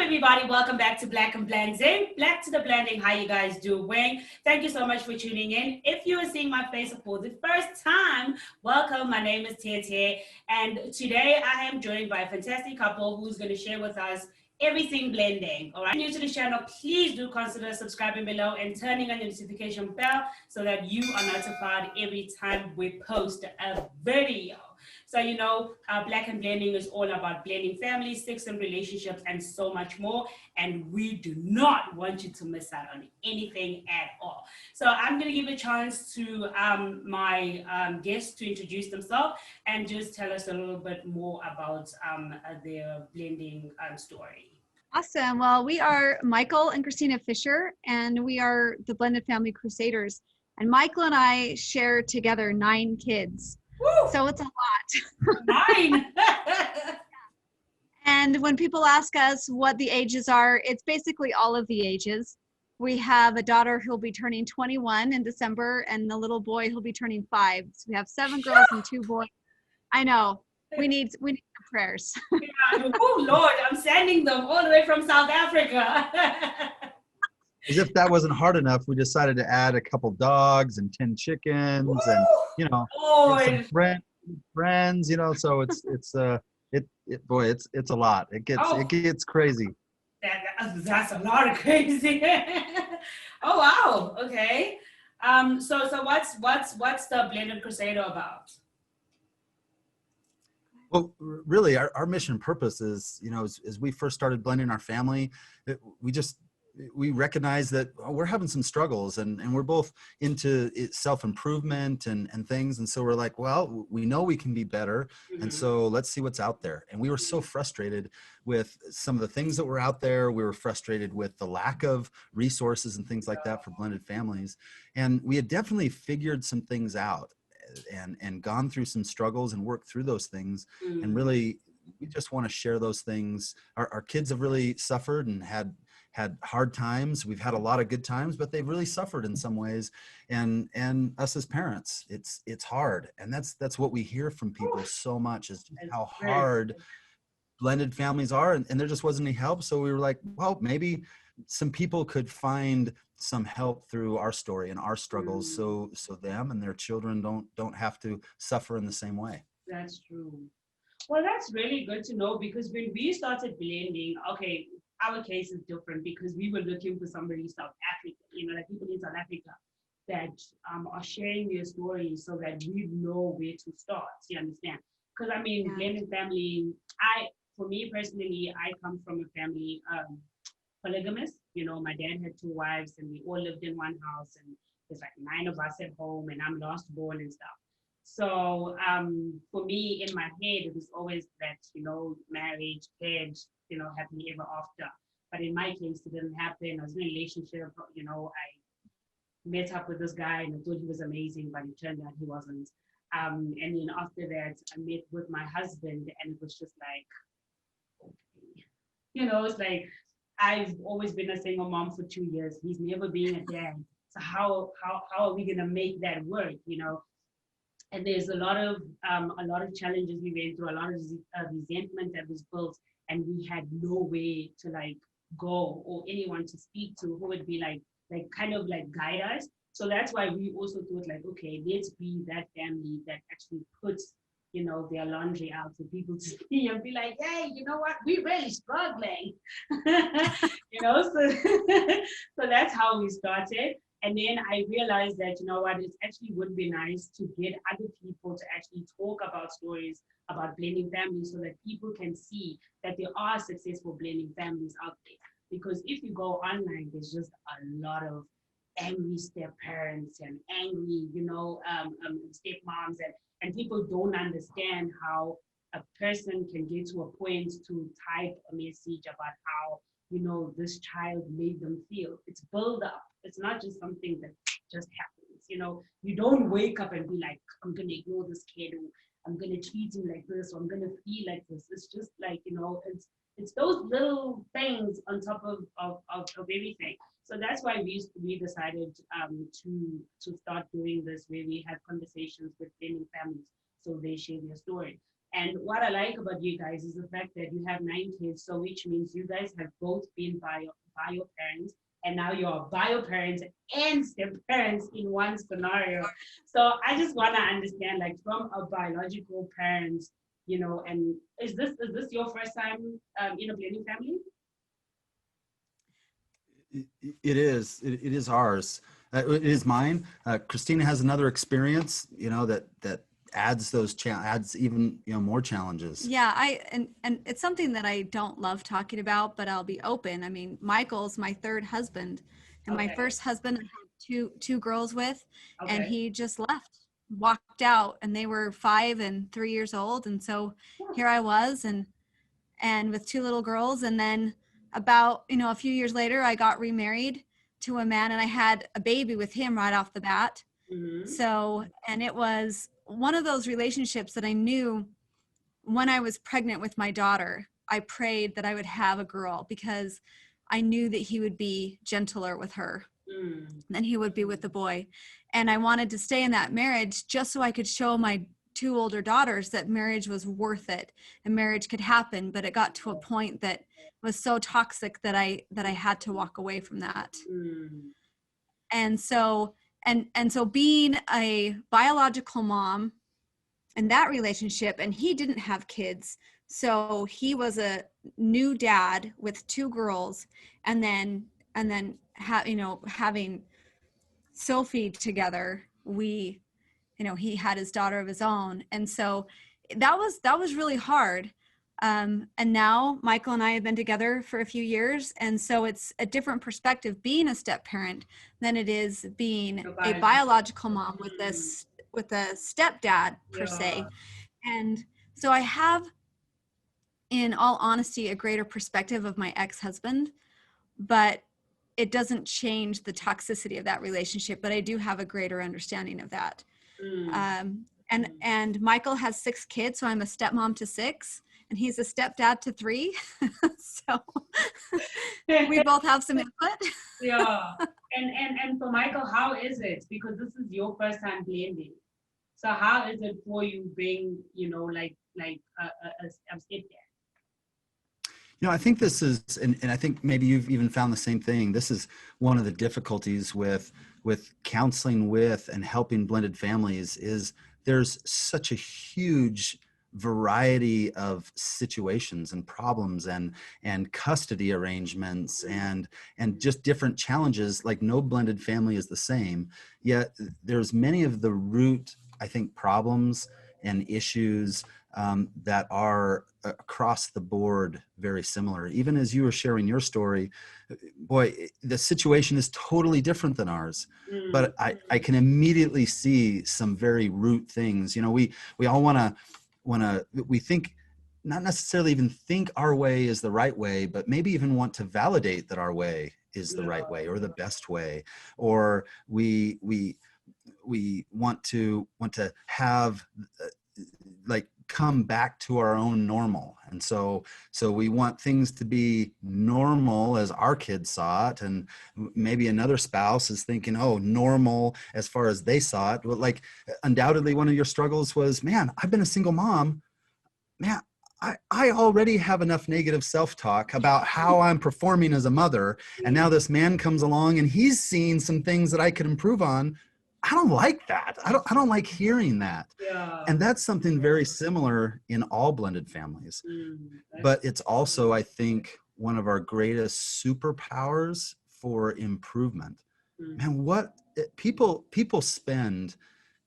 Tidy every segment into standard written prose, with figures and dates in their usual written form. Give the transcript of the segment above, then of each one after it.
everybody, welcome back to Blacknblending. Black to the blending, how you guys doing? Thank you so much for tuning in. If you are seeing my face for the first time, welcome. My name is Tete, and today I am joined by a fantastic couple who's going to share with us everything blending. All right, if you're new to the channel, please do consider subscribing below and turning on the notification bell so that you are notified every time we post a video. So, Blacknblending is all about blending families, sex and relationships, and so much more. And we do not want you to miss out on anything at all. So I'm going to give a chance to my guests to introduce themselves and just tell us a little bit more about their blending story. Awesome. Well, we are Michael and Christina Fisher, and we are the Blended Family Crusaders. And Michael and I share together 9 kids. Woo! So it's a lot. 9! And when people ask us what the ages are, it's basically all of the ages. We have a daughter who'll be turning 21 in December, and a little boy who'll be turning 5. So we have 7 girls and 2 boys. I know. We need some prayers. Yeah. Oh, Lord, I'm sending them all the way from South Africa. As if that wasn't hard enough, we decided to add a couple dogs and 10 chickens. Woo! And Lord. some friends, so it's a lot. It gets crazy. That's a lot of crazy. Oh wow. Okay. So what's the Blended Crusader about? Well, really, our mission and purpose is, as we first started blending our family, we recognize that we're having some struggles, and we're both into self-improvement and things. And so we're like, well, we know we can be better. Mm-hmm. And so let's see what's out there. And we were so frustrated with some of the things that were out there. We were frustrated with the lack of resources and things like that for blended families. And we had definitely figured some things out and gone through some struggles and worked through those things. Mm-hmm. And really, we just want to share those things. Our kids have really suffered and had hard times. We've had a lot of good times, but they've really suffered in some ways. And us as parents, it's hard. And that's what we hear from people so much, is how hard blended families are. And there just wasn't any help. So we were like, well, maybe some people could find some help through our story and our struggles, so them and their children don't have to suffer in the same way. That's true. Well, that's really good to know, because when we started blending, okay, our case is different because we were looking for somebody in South Africa, like people in South Africa that are sharing their stories so that we know where to start. You understand? Because blended family, for me personally, I come from a family polygamous. My dad had 2 wives, and we all lived in one house, and there's like 9 of us at home, and I'm last born and stuff. So for me, in my head, it was always that, marriage, kids, happily ever after. But in my case, it didn't happen. I was in a relationship, I met up with this guy and I thought he was amazing, but it turned out he wasn't. And then after that, I met with my husband, and it was just like, okay. It's like, I've always been a single mom for 2 years. He's never been a dad. So how are we gonna make that work, And there's a lot of challenges we went through, a lot of resentment that was built, and we had no way to go or anyone to speak to who would be kind of guide us. So that's why we also thought okay, let's be that family that actually puts their laundry out for people to see and be like, hey, you know what, we're really struggling. So that's how we started. And then I realized that, it actually would be nice to get other people to actually talk about stories about blending families so that people can see that there are successful blending families out there. Because if you go online, there's just a lot of angry step parents and angry, stepmoms, and people don't understand how a person can get to a point to type a message about how, this child made them feel. It's build up. It's not just something that just happens. You don't wake up and be like, I'm going to ignore this kid, or I'm going to treat him like this, or I'm going to feel like this. It's just it's those little things on top of everything. So that's why we decided to start doing this, where we have conversations with blending families so they share their story. And what I like about you guys is the fact that you have 9 kids, so which means you guys have both been bio parents, and now you're bio parents and step parents in one scenario. So I just want to understand, like, from a biological parent, and is this your first time in a blending family? It is. It is ours. It is mine. Christina has another experience, that adds adds even more challenges. Yeah, and it's something that I don't love talking about, but I'll be open. I mean, Michael's my third husband, and my first husband I had two girls with, and he just walked out, and they were 5 and 3 years old, and so here I was, and with 2 little girls, and then about a few years later, I got remarried to a man, and I had a baby with him right off the bat. So, and it was one of those relationships that I knew when I was pregnant with my daughter, I prayed that I would have a girl because I knew that he would be gentler with her than he would be with the boy. And I wanted to stay in that marriage just so I could show my 2 older daughters that marriage was worth it and marriage could happen. But it got to a point that was so toxic that I had to walk away from that. And so being a biological mom in that relationship, and he didn't have kids, so he was a new dad with 2 girls, and then having Sophie together, he had his daughter of his own, and so that was really hard. And now Michael and I have been together for a few years, and so it's a different perspective being a step parent than it is being a biological mom with a stepdad per se. And so I have, in all honesty, a greater perspective of my ex-husband, but it doesn't change the toxicity of that relationship, but I do have a greater understanding of that. And Michael has 6 kids, so I'm a stepmom to 6, and he's a stepdad to 3. So we both have some input. Yeah. And for Michael, how is it? Because this is your first time blending. So how is it for you being, like a stepdad? I think this is, and I think maybe you've even found the same thing. This is one of the difficulties with counseling with and helping blended families is there's such a huge variety of situations and problems and custody arrangements and just different challenges. Like no blended family is the same, yet there's many of the root, I think, problems and issues that are across the board very similar. Even as you were sharing your story, boy, the situation is totally different than ours. But I can immediately see some very root things. We all we think, not necessarily even think our way is the right way, but maybe even want to validate that our way is the right way or the best way, or we want to have like come back to our own normal. And so we want things to be normal as our kids saw it. And maybe another spouse is thinking, oh, normal as far as they saw it. Well, like undoubtedly one of your struggles was, man, I've been a single mom. Man, I already have enough negative self-talk about how I'm performing as a mother. And now this man comes along and he's seeing some things that I could improve on. I don't like that. I don't like hearing that. Yeah. And that's something very similar in all blended families. But it's also, I think, one of our greatest superpowers for improvement. Man, people spend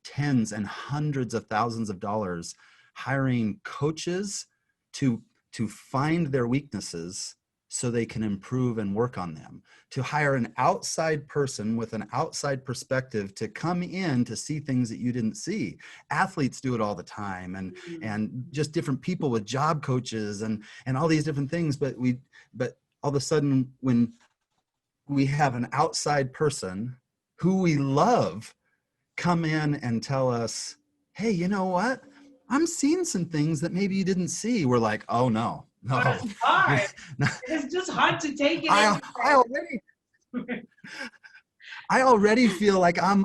tens and hundreds of thousands of dollars hiring coaches to find their weaknesses so they can improve and work on them, to hire an outside person with an outside perspective to come in to see things that you didn't see. Athletes do it all the time, and just different people with job coaches and all these different things. But all of a sudden, when we have an outside person who we love come in and tell us, hey, you know what? I'm seeing some things that maybe you didn't see. We're like, oh no. It's hard. It's just hard to take it. I already feel like I'm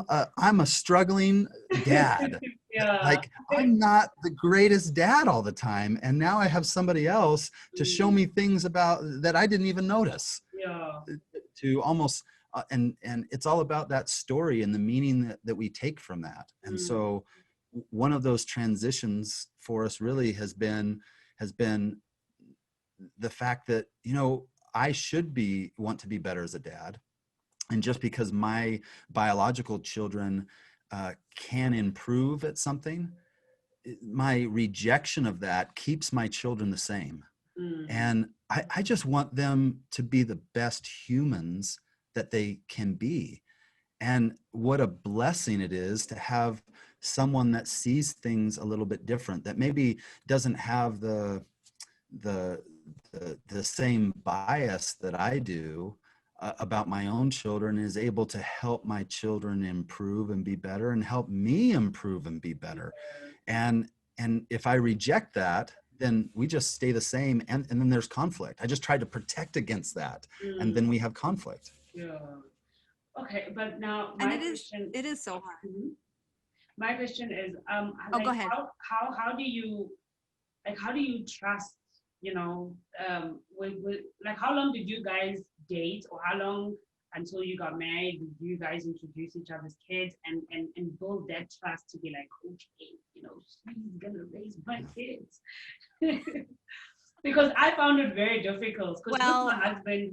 a struggling dad. Yeah. Like, I'm not the greatest dad all the time. And now I have somebody else to show me things about that I didn't even notice. Yeah. To almost, and it's all about that story and the meaning that we take from that. And so one of those transitions for us really has been the fact that, you know, I should want to be better as a dad. And just because my biological children can improve at something, my rejection of that keeps my children the same. And I just want them to be the best humans that they can be. And what a blessing it is to have someone that sees things a little bit different, that maybe doesn't have the same bias that I do about my own children, is able to help my children improve and be better, and help me improve and be better. And if I reject that, then we just stay the same, and then there's conflict. I just try to protect against that, and then we have conflict. Yeah. Okay, but now And my it question. is so hard. My question is, Oh, like, go ahead. how do you, like, how do you trust, you know, with like, how long did you guys date, or how long until you got married did you guys introduce each other's kids and build that trust to be like, okay, you know, she's gonna raise my kids? Because I found it very difficult, because Well, with my husband,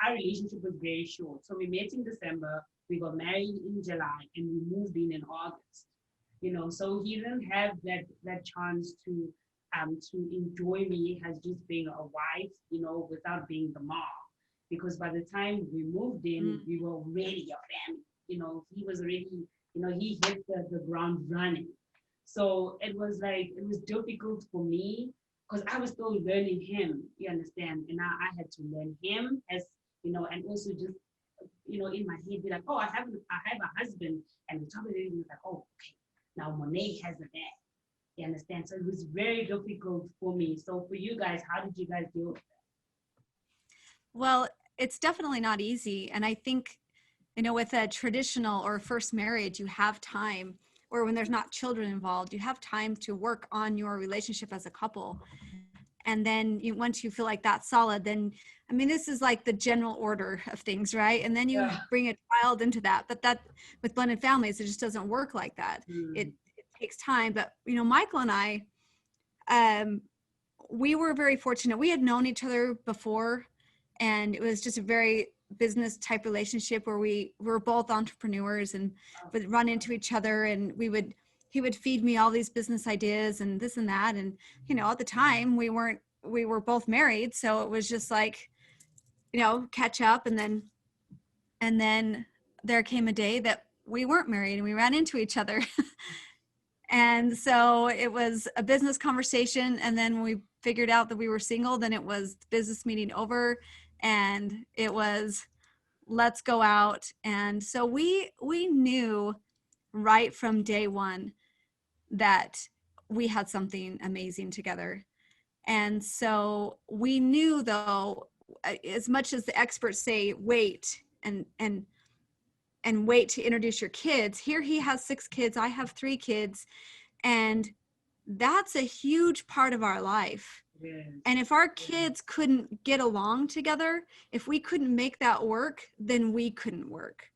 our relationship was very short. So we met in December, we got married in July, and we moved in August. You know, so he didn't have that chance to enjoy me as just being a wife, you know, without being the mom. Because by the time we moved in, we were already a family. You know, he was already, you know, he hit the ground running. So it was difficult for me, because I was still learning him, you understand? And now I had to learn him, as, you know, and also just, you know, in my head be like, oh, I have a husband, and on top of it, like, oh, okay, now Monet has a dad. You understand? So it was very difficult for me. So for you guys, how did you guys deal with that? well, it's definitely not easy. And I think, you know, with a traditional or first marriage, you have time, or when there's not children involved, you have time to work on your relationship as a couple. And then once you feel like that's solid, then, I mean, this is like the general order of things, right? And then you bring a child into that. But that, with blended families, it just doesn't work like that. It takes time. But, you know, Michael and I, we were very fortunate. We had known each other before, and it was just a very business type relationship where we were both entrepreneurs and would run into each other, and he would feed me all these business ideas and this and that. And, you know, at the time we were both married. So it was just like, you know, catch up. And then there came a day that we weren't married and we ran into each other. And so it was a business conversation. And then when we figured out that we were single, then it was business meeting over, and it was, let's go out. And so we knew right from day one that we had something amazing together. And so we knew, though, as much as the experts say, wait and wait to introduce your kids. Here he has 6 kids, I have 3 kids, and that's a huge part of our life. And if our kids couldn't get along together, if we couldn't make that work, then we couldn't work.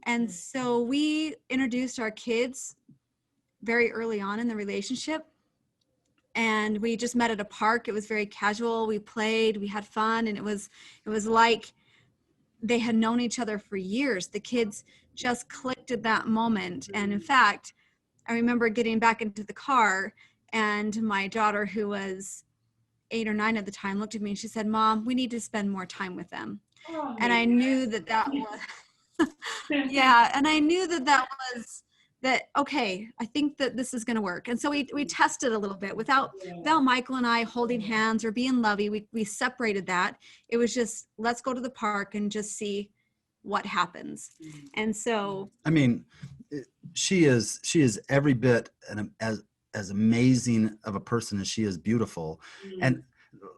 And so we introduced our kids very early on in the relationship, and we just met at a park. It was very casual. We played, we had fun, and it was like they had known each other for years. The kids just clicked at that moment. And in fact, I remember getting back into the car, and my daughter, who was 8 or 9 at the time, looked at me and she said, "Mom, we need to spend more time with them." Oh, and I knew that was, yeah. And I knew that was okay, I think that this is going to work. And so we tested a little bit without Michael and I holding hands or being lovey. We separated that. It was just, let's go to the park and just see what happens. And so, I mean, she is every bit as amazing of a person as she is beautiful. And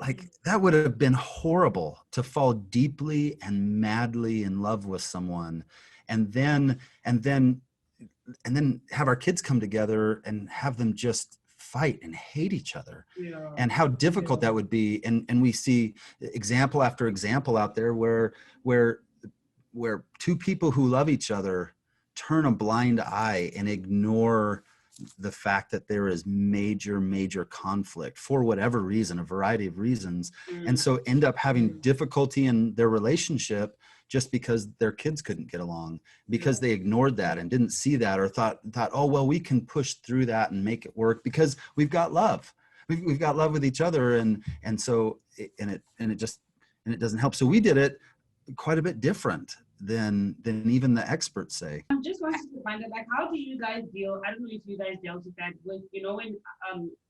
like, that would have been horrible to fall deeply and madly in love with someone and then and then have our kids come together and have them just fight and hate each other, and how difficult that would be. And we see example after example out there where two people who love each other turn a blind eye and ignore the fact that there is major conflict for whatever reason, a variety of reasons. And so end up having difficulty in their relationship just because their kids couldn't get along, because they ignored that and didn't see that, or thought, oh, well, we can push through that and make it work because we've got love. We've got love with each other. And so, it doesn't help. So we did it quite a bit different than even the experts say. I'm just wanting to find out, like, how do you guys deal? I don't know if you guys dealt with that with, when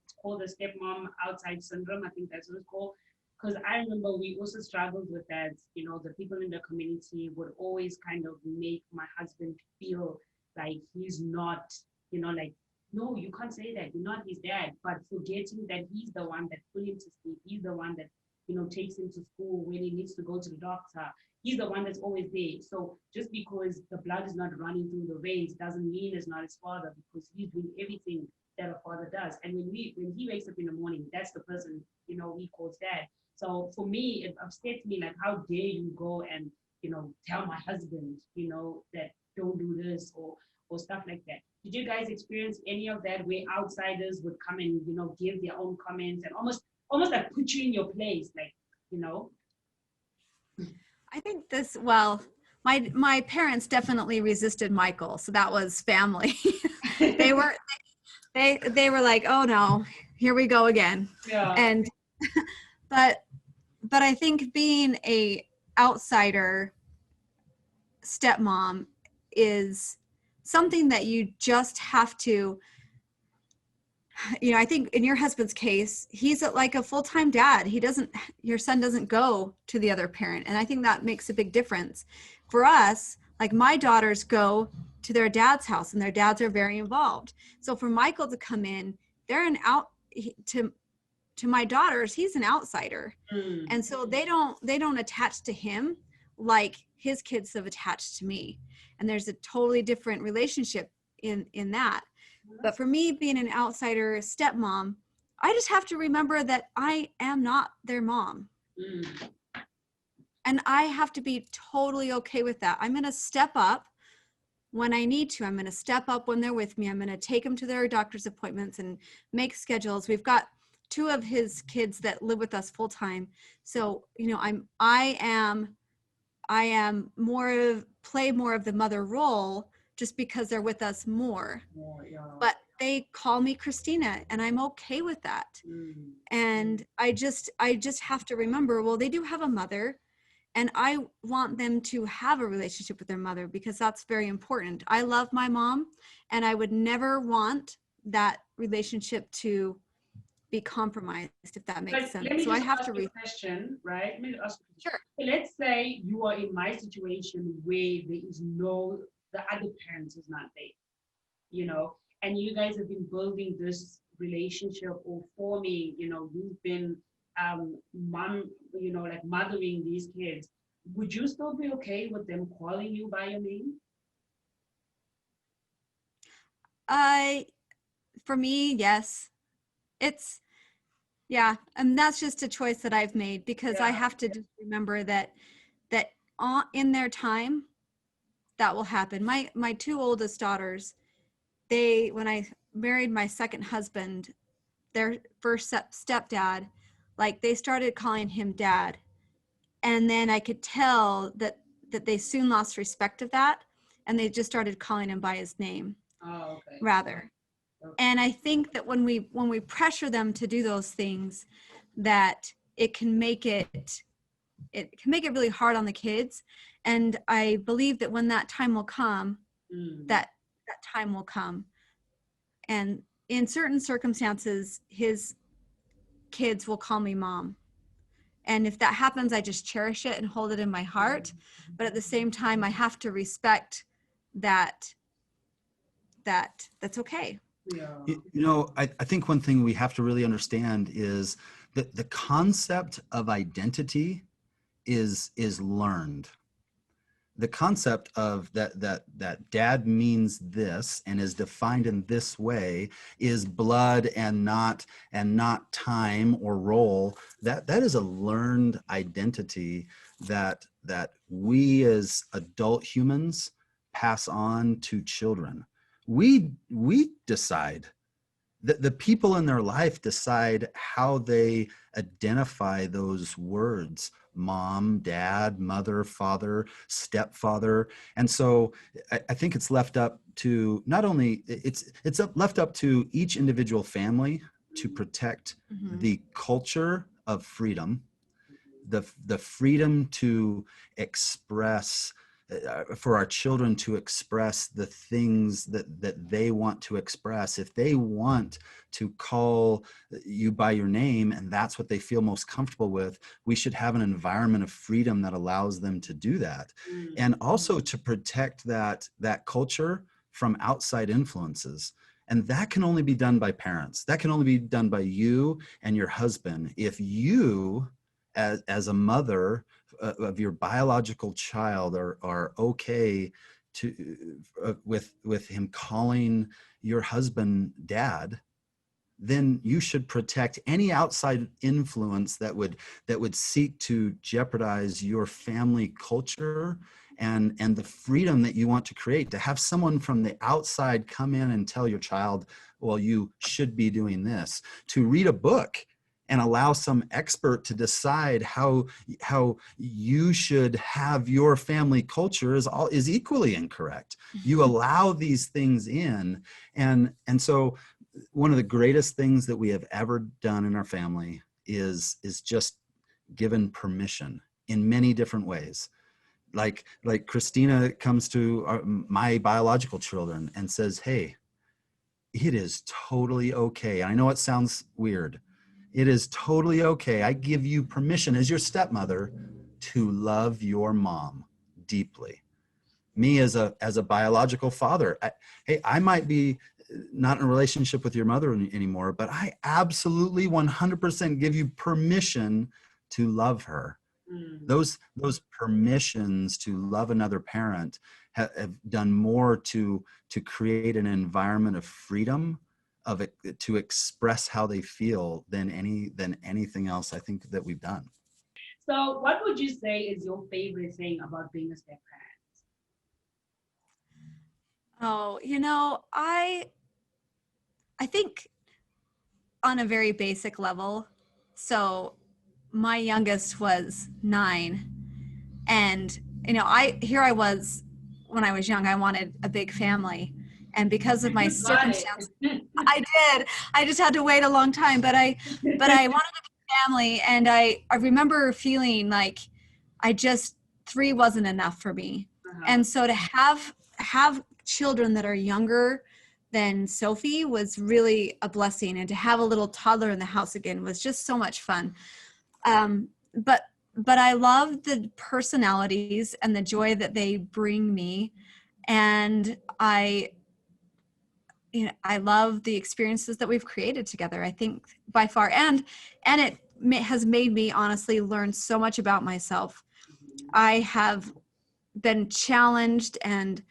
it's called the stepmom outside syndrome. I think that's what it's called. Because I remember we also struggled with that. The people in the community would always kind of make my husband feel like he's not, like, no, you can't say that. You're not his dad. But forgetting that he's the one that put him to sleep. He's the one that, takes him to school when he needs to go to the doctor. He's the one that's always there. So just because the blood is not running through the veins doesn't mean it's not his father, because he's doing everything that a father does. And when he wakes up in the morning, that's the person, he calls dad. So for me, it upsets me, like, how dare you go and, tell my husband, that don't do this or stuff like that. Did you guys experience any of that where outsiders would come and, give their own comments and almost like put you in your place, like, I think my parents definitely resisted Michael, so that was family. they were like, oh no, here we go again. Yeah. And but I think being a outsider stepmom is something that you just have to, I think in your husband's case, he's like a full-time dad. Your son doesn't go to the other parent. And I think that makes a big difference. For us, like, my daughters go to their dad's house and their dads are very involved. So for Michael to come in, to my daughters, he's an outsider. And so they don't attach to him like his kids have attached to me. And there's a totally different relationship in that. But for me, being an outsider stepmom, I just have to remember that I am not their mom. And I have to be totally okay with that. I'm going to step up when I need to. I'm going to step up when they're with me. I'm going to take them to their doctor's appointments and make schedules. We've got 2 of his kids that live with us full time. So, I am play more of the mother role just because they're with us more. But they call me Christina, and I'm okay with that. And I just have to remember, well, they do have a mother, and I want them to have a relationship with their mother, because that's very important. I love my mom, and I would never want that relationship to be compromised, if that makes sense. Let me so I have ask to you a question, right? Let me ask you. Sure. So let's say you are in my situation where there is the other parent is not there, and you guys have been building this relationship or forming, you've been mom, like mothering these kids. Would you still be okay with them calling you by your name? For me, yes. And that's just a choice that I've made, because I have to just remember that in their time, that will happen. My 2 oldest daughters, when I married my second husband, their first stepdad, like, they started calling him dad. And then I could tell that they soon lost respect of that, and they just started calling him by his name. Oh, okay. Rather. Okay. And I think that when we pressure them to do those things, that it can make it really hard on the kids. And I believe that when that time will come, that time will come. And in certain circumstances, his kids will call me mom. And if that happens, I just cherish it and hold it in my heart. But at the same time, I have to respect that's okay. Yeah. I think one thing we have to really understand is that the concept of identity is learned. the concept of that dad means this and is defined in this way is blood and not time or role. That is a learned identity that we as adult humans pass on to children. We decide. The people in their life decide how they identify those words: mom, dad, mother, father, stepfather. And so I think it's left up to not only left up to each individual family to protect the culture of freedom, the freedom to express, for our children to express the things that they want to express. If they want to call you by your name and that's what they feel most comfortable with, we should have an environment of freedom that allows them to do that. And also to protect that culture from outside influences. And that can only be done by parents. That can only be done by you and your husband. If you, as a mother of your biological child, are okay to with him calling your husband dad, then you should protect any outside influence that would seek to jeopardize your family culture and the freedom that you want to create. To have someone from the outside come in and tell your child, well, you should be doing this. To read a book and allow some expert to decide how you should have your family culture is equally incorrect. You allow these things in, and so one of the greatest things that we have ever done in our family is just given permission in many different ways. Like Christina comes to my biological children and says, hey, it is totally okay. I know it sounds weird. It is totally okay. I give you permission as your stepmother to love your mom deeply. Me as a biological father, I might be not in a relationship with your mother anymore, but I absolutely 100% give you permission to love her. Those permissions to love another parent have done more to create an environment of freedom, of it, to express how they feel than anything else I think that we've done. So what would you say is your favorite thing about being a step parent? Oh, I think on a very basic level, so my youngest was 9, and I was when I was young, I wanted a big family, and because of my circumstances, I did. I just had to wait a long time, but I wanted a big family, and I remember feeling like 3 wasn't enough for me. And so to have children that are younger than Sophie was really a blessing, and to have a little toddler in the house again was just so much fun. But I love the personalities and the joy that they bring me, and I love the experiences that we've created together. I think by far, and it has made me honestly learn so much about myself. I have been challenged and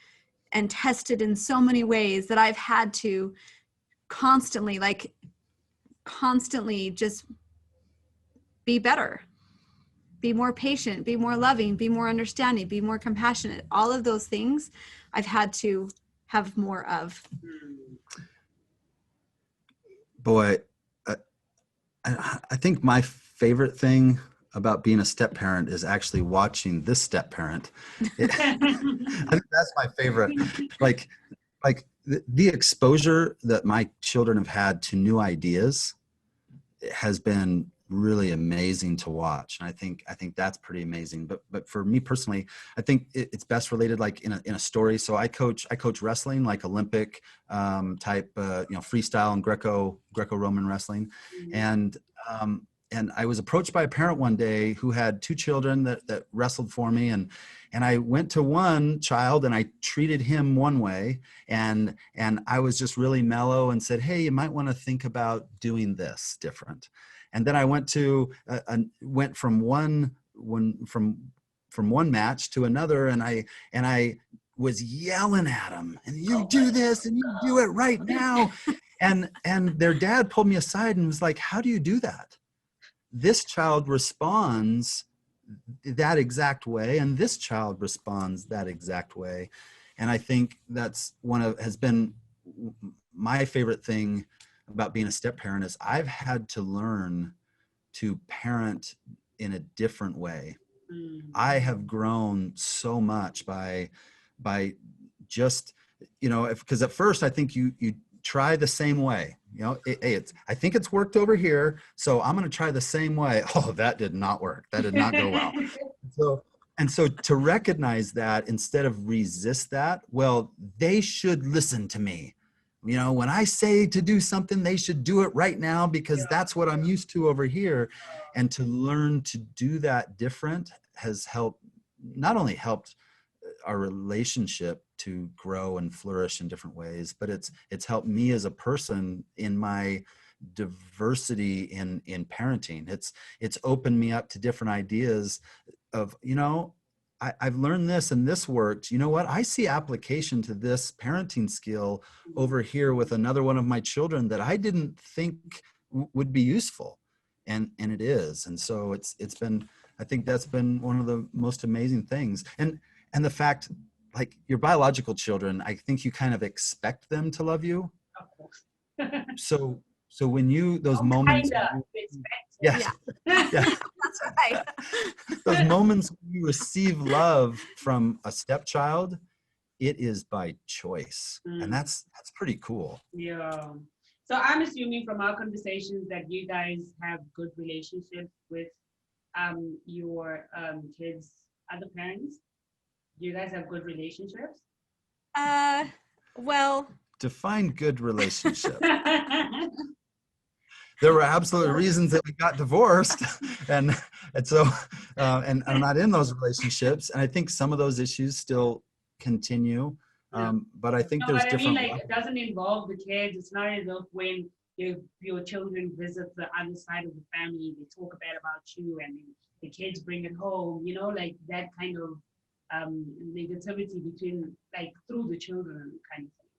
tested in so many ways that I've had to constantly just be better, be more patient, be more loving, be more understanding, be more compassionate. All of those things I've had to have more of. Boy, I think my favorite thing about being a step parent is actually watching this step parent. I think that's my favorite. Like the exposure that my children have had to new ideas has been really amazing to watch, and I think that's pretty amazing. But for me personally, I think it's best related like in a story. So I coach wrestling, like Olympic type freestyle and Greco-Roman wrestling. And I was approached by a parent one day who had 2 children that wrestled for me, and I went to one child and I treated him one way, and I was just really mellow and said, hey, you might want to think about doing this different. And then I went from from one match to another, and I was yelling at them, and you do this and you do it right now. And their dad pulled me aside and was like, how do you do that? This child responds that exact way, and this child responds that exact way. And I think that's has been my favorite thing about being a step parent is I've had to learn to parent in a different way. I have grown so much by just, because at first I think you try the same way, I think it's worked over here, so I'm going to try the same way. Oh, that did not work. That did not go well. So to recognize that instead of resist that, well, they should listen to me. When I say to do something, they should do it right now because that's what I'm used to over here. And to learn to do that different has not only helped our relationship to grow and flourish in different ways, but it's helped me as a person in my diversity in parenting. It's opened me up to different ideas of, I've learned this and this worked. You know what? I see application to this parenting skill over here with another one of my children that I didn't think would be useful. And it is. And so it's been, I think that's been one of the most amazing things. And the fact, like your biological children, I think you kind of expect them to love you. Of course. So when those moments, yeah. That's right. those moments when you receive love from a stepchild, it is by choice. And that's pretty cool. Yeah. So I'm assuming from our conversations that you guys have good relationships with your kids' other parents. Do you guys have good relationships? Well, Define good relationship. There were absolute reasons that we got divorced, and so and I'm not in those relationships, and I think some of those issues still continue. But I think there's different. It doesn't involve the kids. It's not as if when your children visit the other side of the family, they talk bad about you, and the kids bring it home. Like that kind of negativity between, through the children kind of thing.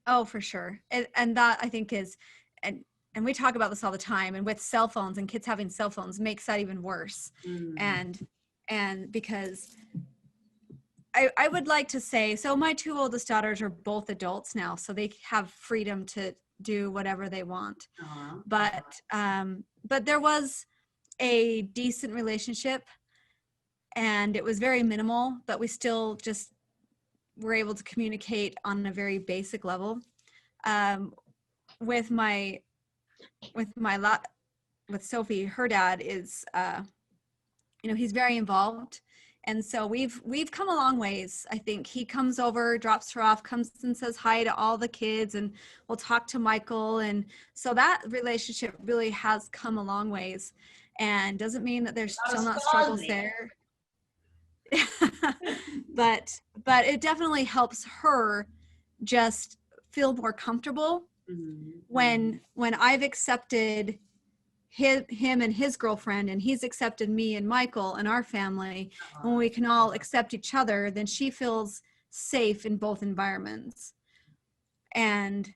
Oh, for sure. And that I think is, and we talk about this all the time, and with cell phones and kids having cell phones makes that even worse. And because I would like to say, so my two oldest daughters are both adults now, so they have freedom to do whatever they want. But there was a decent relationship, and it was very minimal, but we still just were able to communicate on a very basic level. With Sophie, her dad is, he's very involved. And so we've come a long ways. I think he comes over, drops her off, comes and says hi to all the kids, and we'll talk to Michael. And so that relationship really has come a long ways, and doesn't mean that there's still not struggles there. but it definitely helps her just feel more comfortable when I've accepted him and his girlfriend, and he's accepted me and Michael and our family. When we can all accept each other, then she feels safe in both environments. And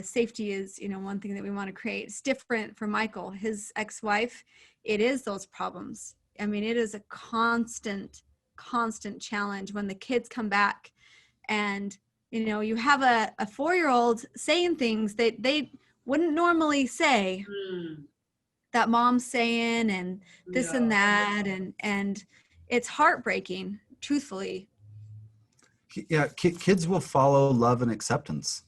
safety is, one thing that we want to create. It's different for Michael, his ex-wife. It is those problems. I mean, it is a constant challenge when the kids come back, and you have a 4-year-old saying things that they wouldn't normally say, that mom's saying, and this and that, and it's heartbreaking, truthfully. Yeah, kids will follow love and acceptance,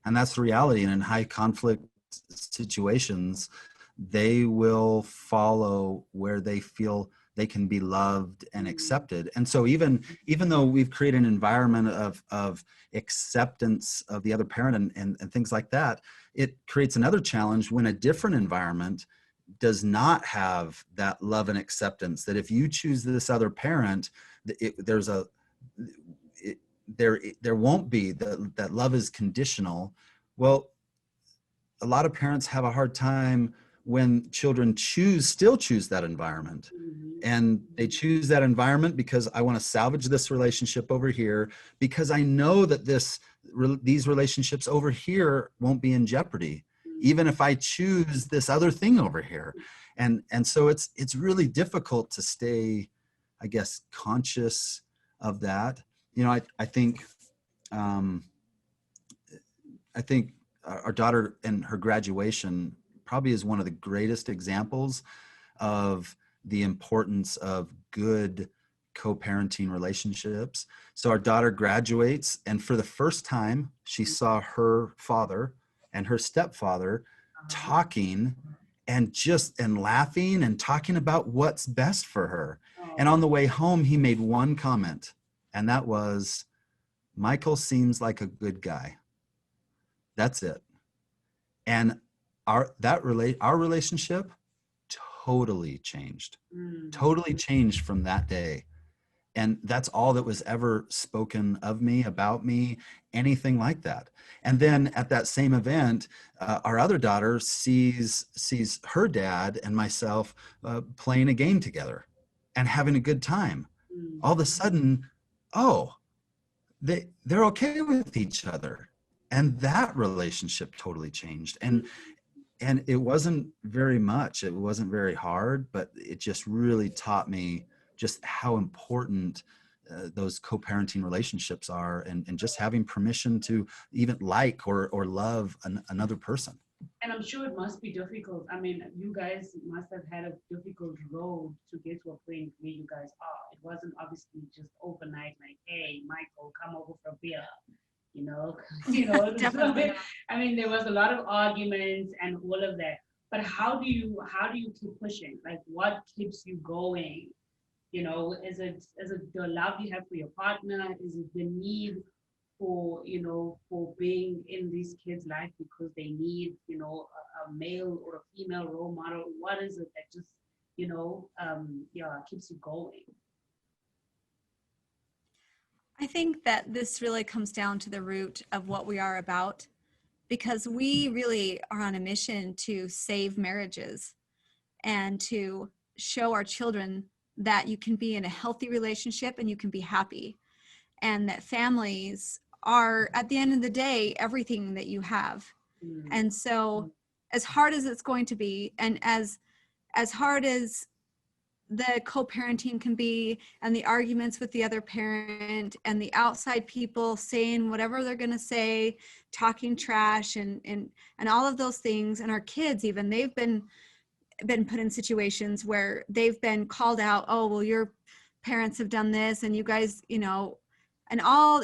and that's the reality. And in high conflict situations, they will follow where they feel they can be loved and accepted. And so even though we've created an environment of acceptance of the other parent and things like that, it creates another challenge when a different environment does not have that love and acceptance. That if you choose this other parent, there won't be that love is conditional. Well, a lot of parents have a hard time when children still choose that environment. And they choose that environment because I want to salvage this relationship over here, because I know that these relationships over here won't be in jeopardy, even if I choose this other thing over here. And so it's really difficult to stay, I guess, conscious of that. You know, I think our daughter and her graduation probably is one of the greatest examples of the importance of good co-parenting relationships. So our daughter graduates, and for the first time, she saw her father and her stepfather talking and laughing and talking about what's best for her. And on the way home, he made one comment, and that was, "Michael seems like a good guy." That's it. And our relationship totally changed from that day. And that's all that was ever spoken of me, about me, anything like that. And then at that same event, our other daughter sees her dad and myself playing a game together and having a good time. All of a sudden, they're okay with each other. And that relationship totally changed. And it wasn't very much, it wasn't very hard, but it just really taught me just how important those co-parenting relationships are, and just having permission to even like or love another person. And I'm sure it must be difficult. I mean, you guys must have had a difficult road to get to a point where you guys are. It wasn't obviously just overnight, like, hey, Michael, come over for a beer. Definitely. I mean, there was a lot of arguments and all of that. But how do you keep pushing? Like, what keeps you going? Is it the love you have for your partner? Is it the need for being in these kids' life because they need a male or a female role model? What is it that just keeps you going? I think that this really comes down to the root of what we are about, because we really are on a mission to save marriages and to show our children that you can be in a healthy relationship and you can be happy, and that families are, at the end of the day, everything that you have. And so as hard as it's going to be, and as hard as the co-parenting can be, and the arguments with the other parent and the outside people saying whatever they're going to say, talking trash and all of those things, and our kids, even, they've been put in situations where they've been called out, oh, well, your parents have done this, and you guys, and all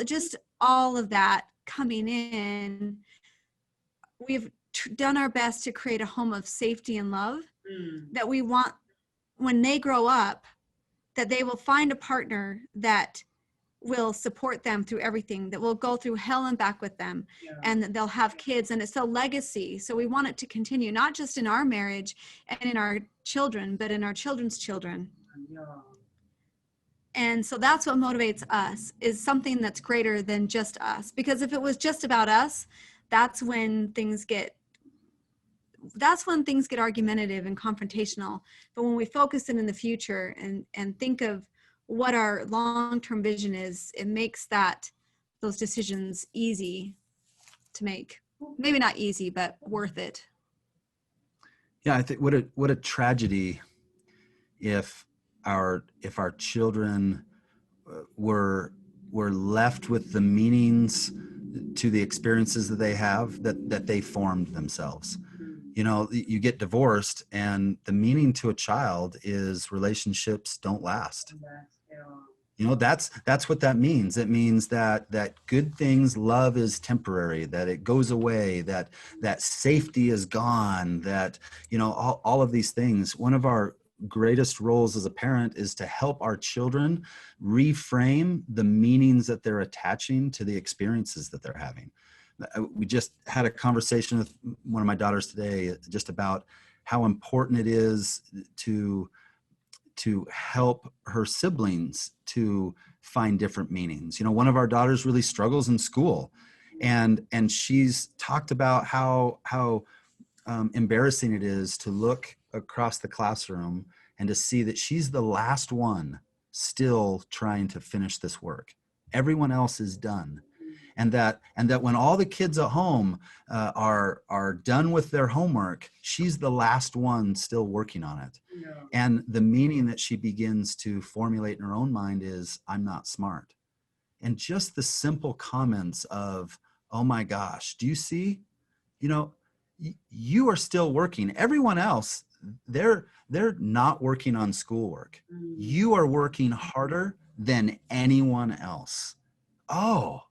of that coming in. We've done our best to create a home of safety and love that we want, when they grow up, that they will find a partner that will support them through everything, that will go through hell and back with them, and that they'll have kids, and it's a legacy. So we want it to continue, not just in our marriage and in our children, but in our children's children. And so that's what motivates us, is something that's greater than just us. Because if it was just about us, that's when things get argumentative and confrontational. But when we focus in the future and think of what our long-term vision is, it makes those decisions easy to make. Maybe not easy, but worth it. Yeah, I think what a tragedy if our children were left with the meanings to the experiences that they have, that they formed themselves. You get divorced, and the meaning to a child is relationships don't last. That's what that means. It means that good things, love is temporary, that it goes away, that safety is gone, that, all of these things. One of our greatest roles as a parent is to help our children reframe the meanings that they're attaching to the experiences that they're having. We just had a conversation with one of my daughters today just about how important it is to help her siblings to find different meanings. One of our daughters really struggles in school, and she's talked about how embarrassing it is to look across the classroom and to see that she's the last one still trying to finish this work. Everyone else is done. And that when all the kids at home are done with their homework, she's the last one still working on it. Yeah. And the meaning that she begins to formulate in her own mind is, I'm not smart. And just the simple comments of, oh my gosh, do you see? You know, you are still working. Everyone else, they're not working on schoolwork. You are working harder than anyone else. Oh,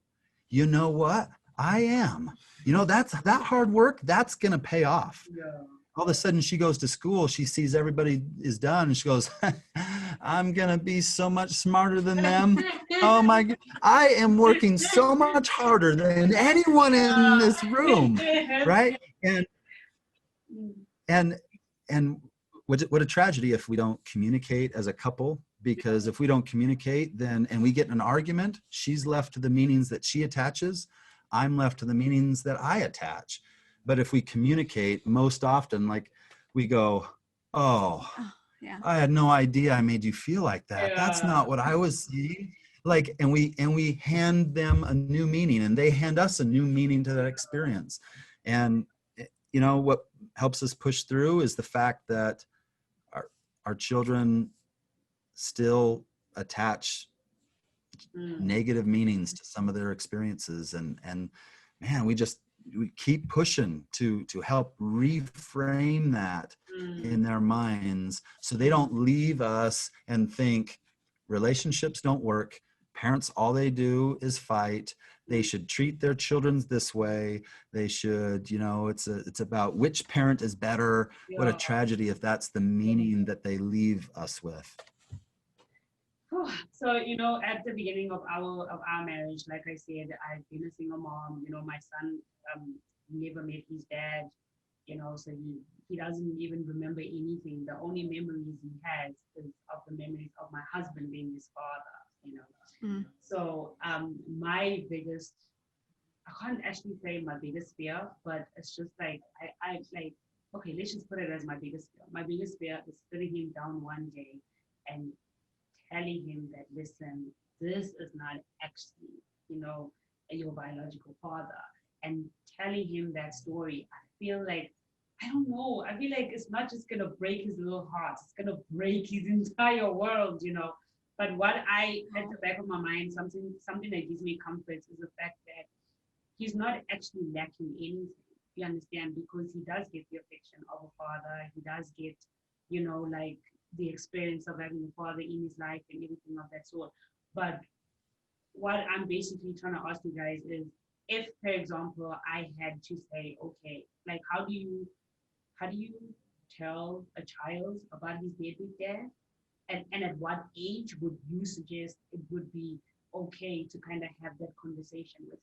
you know what? I am. You know, that hard work, that's going to pay off. Yeah. All of a sudden she goes to school, she sees everybody is done, and she goes, I'm going to be so much smarter than them. Oh my God, I am working so much harder than anyone in this room, right? And what a tragedy if we don't communicate as a couple, because if we don't communicate, then, and we get in an argument, she's left to the meanings that she attaches, I'm left to the meanings that I attach. But if we communicate, most often, like, we go, oh, yeah, I had no idea I made you feel like that. Yeah. That's not what I was seeing. Like, and we hand them a new meaning, and they hand us a new meaning to that experience. And, you know, what helps us push through is the fact that our children still attach negative meanings to some of their experiences. And man, we keep pushing to help reframe that in their minds, so they don't leave us and think relationships don't work. Parents, all they do is fight. They should treat their children this way. They should, you know, it's about which parent is better. Yeah. What a tragedy if that's the meaning that they leave us with. So, you know, at the beginning of our marriage, like I said, I've been a single mom. You know, my son never met his dad, you know, so he doesn't even remember anything. The only memories he has is of the memories of my husband being his father, you know. So my biggest, I can't actually say my biggest fear, but it's just like, I like, okay, let's just put it as my biggest fear. My biggest fear is sitting him down one day and telling him that, listen, this is not actually, you know, your biological father, and telling him that story. I feel like, I don't know, I feel like it's not just gonna break his little heart, it's gonna break his entire world, you know. But what I, at the back of my mind, something that gives me comfort is the fact that he's not actually lacking anything, you understand, because he does get the affection of a father, he does get, you know, like, the experience of having a father in his life and everything of that sort. But what I'm basically trying to ask you guys is, if, for example, I had to say, okay, like, how do you tell a child about his dead with dad? And at what age would you suggest it would be okay to kind of have that conversation with him?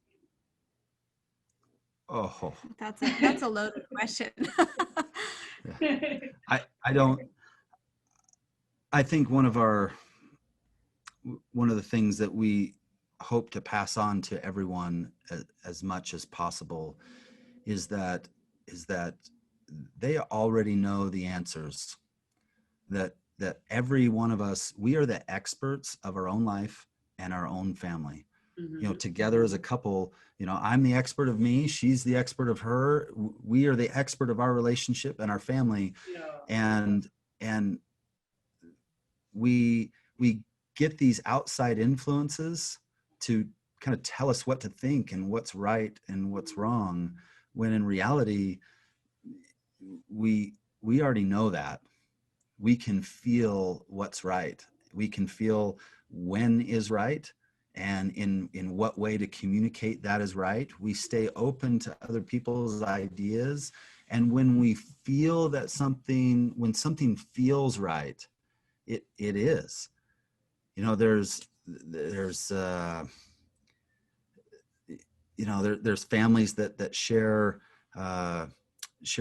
Oh, that's a loaded question. Yeah. I think one of the things that we hope to pass on to everyone as much as possible is that they already know the answers, that every one of us, we are the experts of our own life and our own family. You know, together as a couple, you know, I'm the expert of me, she's the expert of her, we are the expert of our relationship and our family. Yeah. And we get these outside influences to kind of tell us what to think and what's right and what's wrong, when in reality, we already know that. We can feel what's right. We can feel when is right, and in what way to communicate that is right. We stay open to other people's ideas. And when we feel that when something feels right, it is. You know, there's you know, there's families that share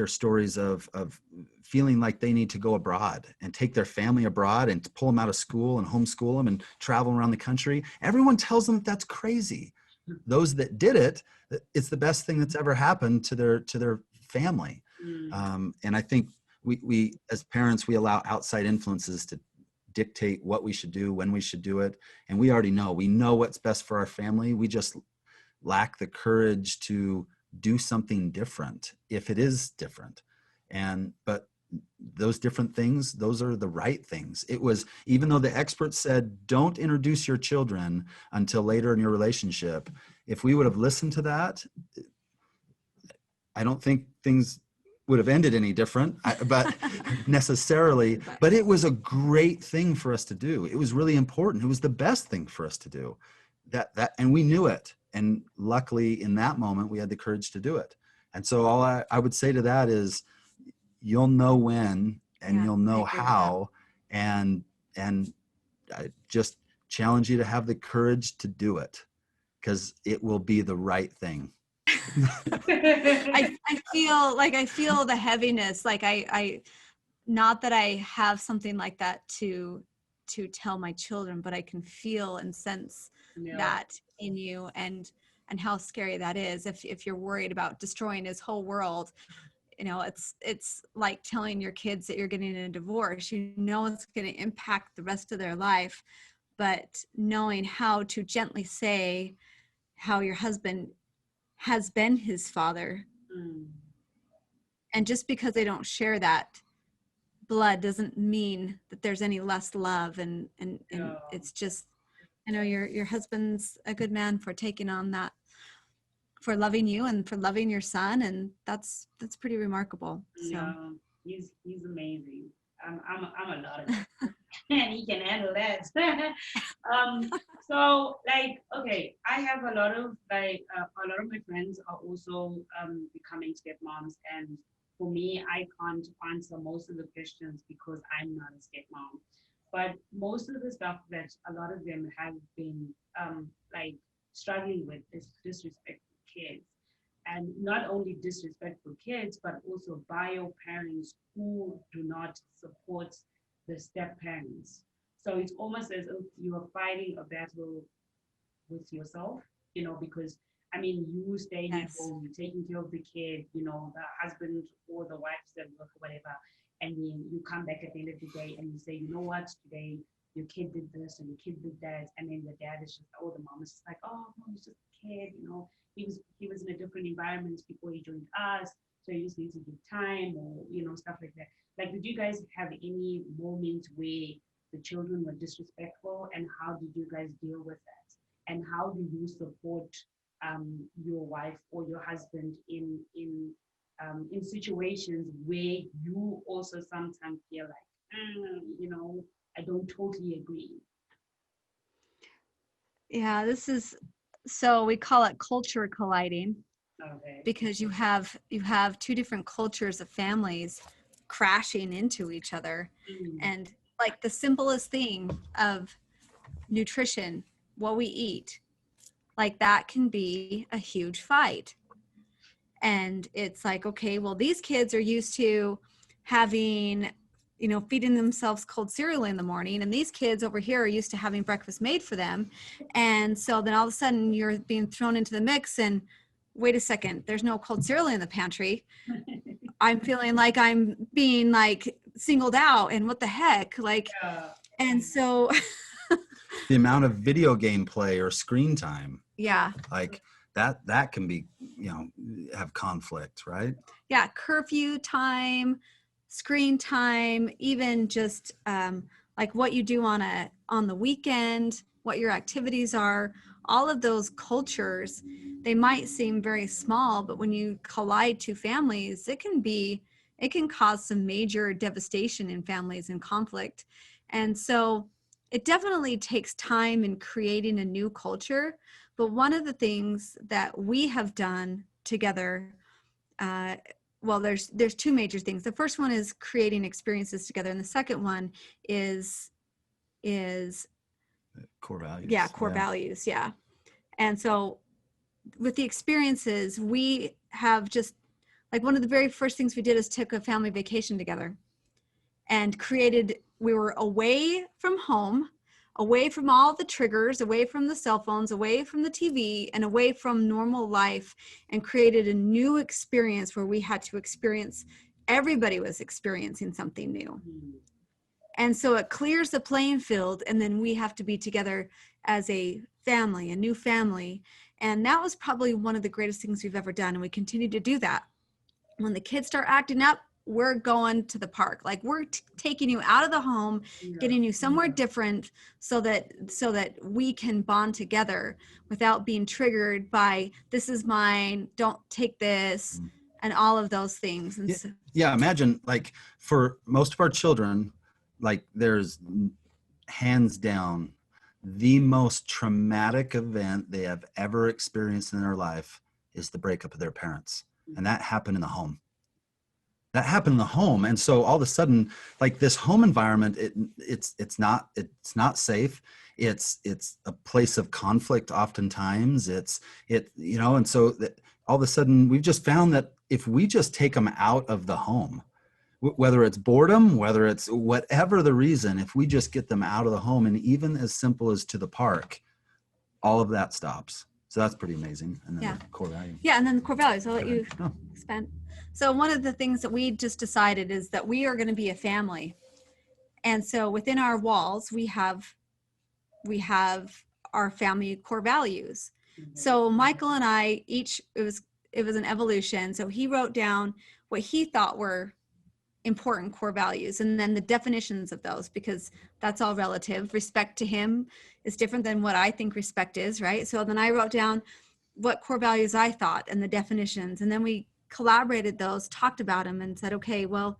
stories of feeling like they need to go abroad and take their family abroad and pull them out of school and homeschool them and travel around the country. Everyone tells them that's crazy. Those that did it, it's the best thing that's ever happened to their family. And I think we as parents, we allow outside influences to dictate what we should do, when we should do it. And we already know, we know what's best for our family. We just lack the courage to do something different if it is different. But those different things, those are the right things. It was, even though the experts said, don't introduce your children until later in your relationship, if we would have listened to that, I don't think things would have ended any different, but necessarily, but it was a great thing for us to do. It was really important. It was the best thing for us to do, and we knew it. And luckily in that moment, we had the courage to do it. And so all I would say to that is, you'll know when, and you'll know how, and I just challenge you to have the courage to do it, because it will be the right thing. I feel the heaviness. Like I not that I have something like that to tell my children, but I can feel and sense that in you, and how scary that is. If you're worried about destroying his whole world, you know, it's like telling your kids that you're getting a divorce. You know, it's going to impact the rest of their life, but knowing how to gently say how your husband has been his father. And just because they don't share that blood doesn't mean that there's any less love. And it's just, you know, your husband's a good man for taking on that, for loving you and for loving your son. And that's pretty remarkable. So yeah, he's amazing. I'm a lot of it. And he can handle that. So like, okay, I have a lot of my friends are also becoming stepmoms, and for me, I can't answer most of the questions because I'm not a stepmom. But most of the stuff that a lot of them have been like struggling with is disrespectful kids. And not only disrespectful kids, but also bio parents who do not support the step parents. So it's almost as if you are fighting a battle with yourself, you know, because I mean, you staying at home, you're taking care of the kid, you know, the husband or the wife's at work or whatever, and then you come back at the end of the day and you say, you know what, today your kid did this and your kid did that, and then the dad is just, or the mom is just like, oh, no, he's just a kid, you know, he was in a different environment before he joined us, so you just need to give time, or you know, stuff like that. Like, did you guys have any moments where the children were disrespectful, and how did you guys deal with that? And how do you support your wife or your husband in situations where you also sometimes feel like, you know, I don't totally agree. yeah, so we call it culture colliding. Okay. Because you have two different cultures of families crashing into each other. And like the simplest thing of nutrition, what we eat, like that can be a huge fight. And it's like, okay, well, these kids are used to having, you know, feeding themselves cold cereal in the morning, and these kids over here are used to having breakfast made for them. And so then all of a sudden you're being thrown into the mix, and wait a second, there's no cold cereal in the pantry. I'm feeling like I'm being like singled out, and what the heck, like, and so the amount of video game play or screen time, like that can be, you know, have conflict, right? Yeah, curfew time, screen time, even just like what you do on the weekend, what your activities are. All of those cultures, they might seem very small, but when you collide two families, it can cause some major devastation in families and conflict. And so it definitely takes time in creating a new culture. But one of the things that we have done together, well, there's two major things. The first one is creating experiences together, and the second one is core values. Yeah, core values. Yeah. And so with the experiences, we have just, like, one of the very first things we did is took a family vacation together and we were away from home, away from all the triggers, away from the cell phones, away from the TV, and away from normal life, and created a new experience where we had to experience, everybody was experiencing something new. And so it clears the playing field, and then we have to be together as a family, a new family. And that was probably one of the greatest things we've ever done, and we continue to do that. When the kids start acting up, we're going to the park. Like, we're taking you out of the home, getting you somewhere different, so that we can bond together without being triggered by, this is mine, don't take this, and all of those things. And so, yeah, imagine, like, for most of our children, like, there's hands down the most traumatic event they have ever experienced in their life is the breakup of their parents. And that happened in the home. That happened in the home. And so all of a sudden, like, this home environment, it's not safe. It's a place of conflict. Oftentimes you know, and so that all of a sudden we've just found that if we just take them out of the home, whether it's boredom, whether it's whatever the reason, if we just get them out of the home, and even as simple as to the park, all of that stops. So that's pretty amazing. And then the core value. Yeah, and then the core values. I'll let you expand. So one of the things that we just decided is that we are going to be a family. And so within our walls, we have our family core values. So Michael and I each, it was an evolution. So he wrote down what he thought were important core values, and then the definitions of those, because that's all relative. Respect to him is different than what I think respect is, right? So then I wrote down what core values I thought and the definitions, and then we collaborated those, talked about them, and said, okay, well,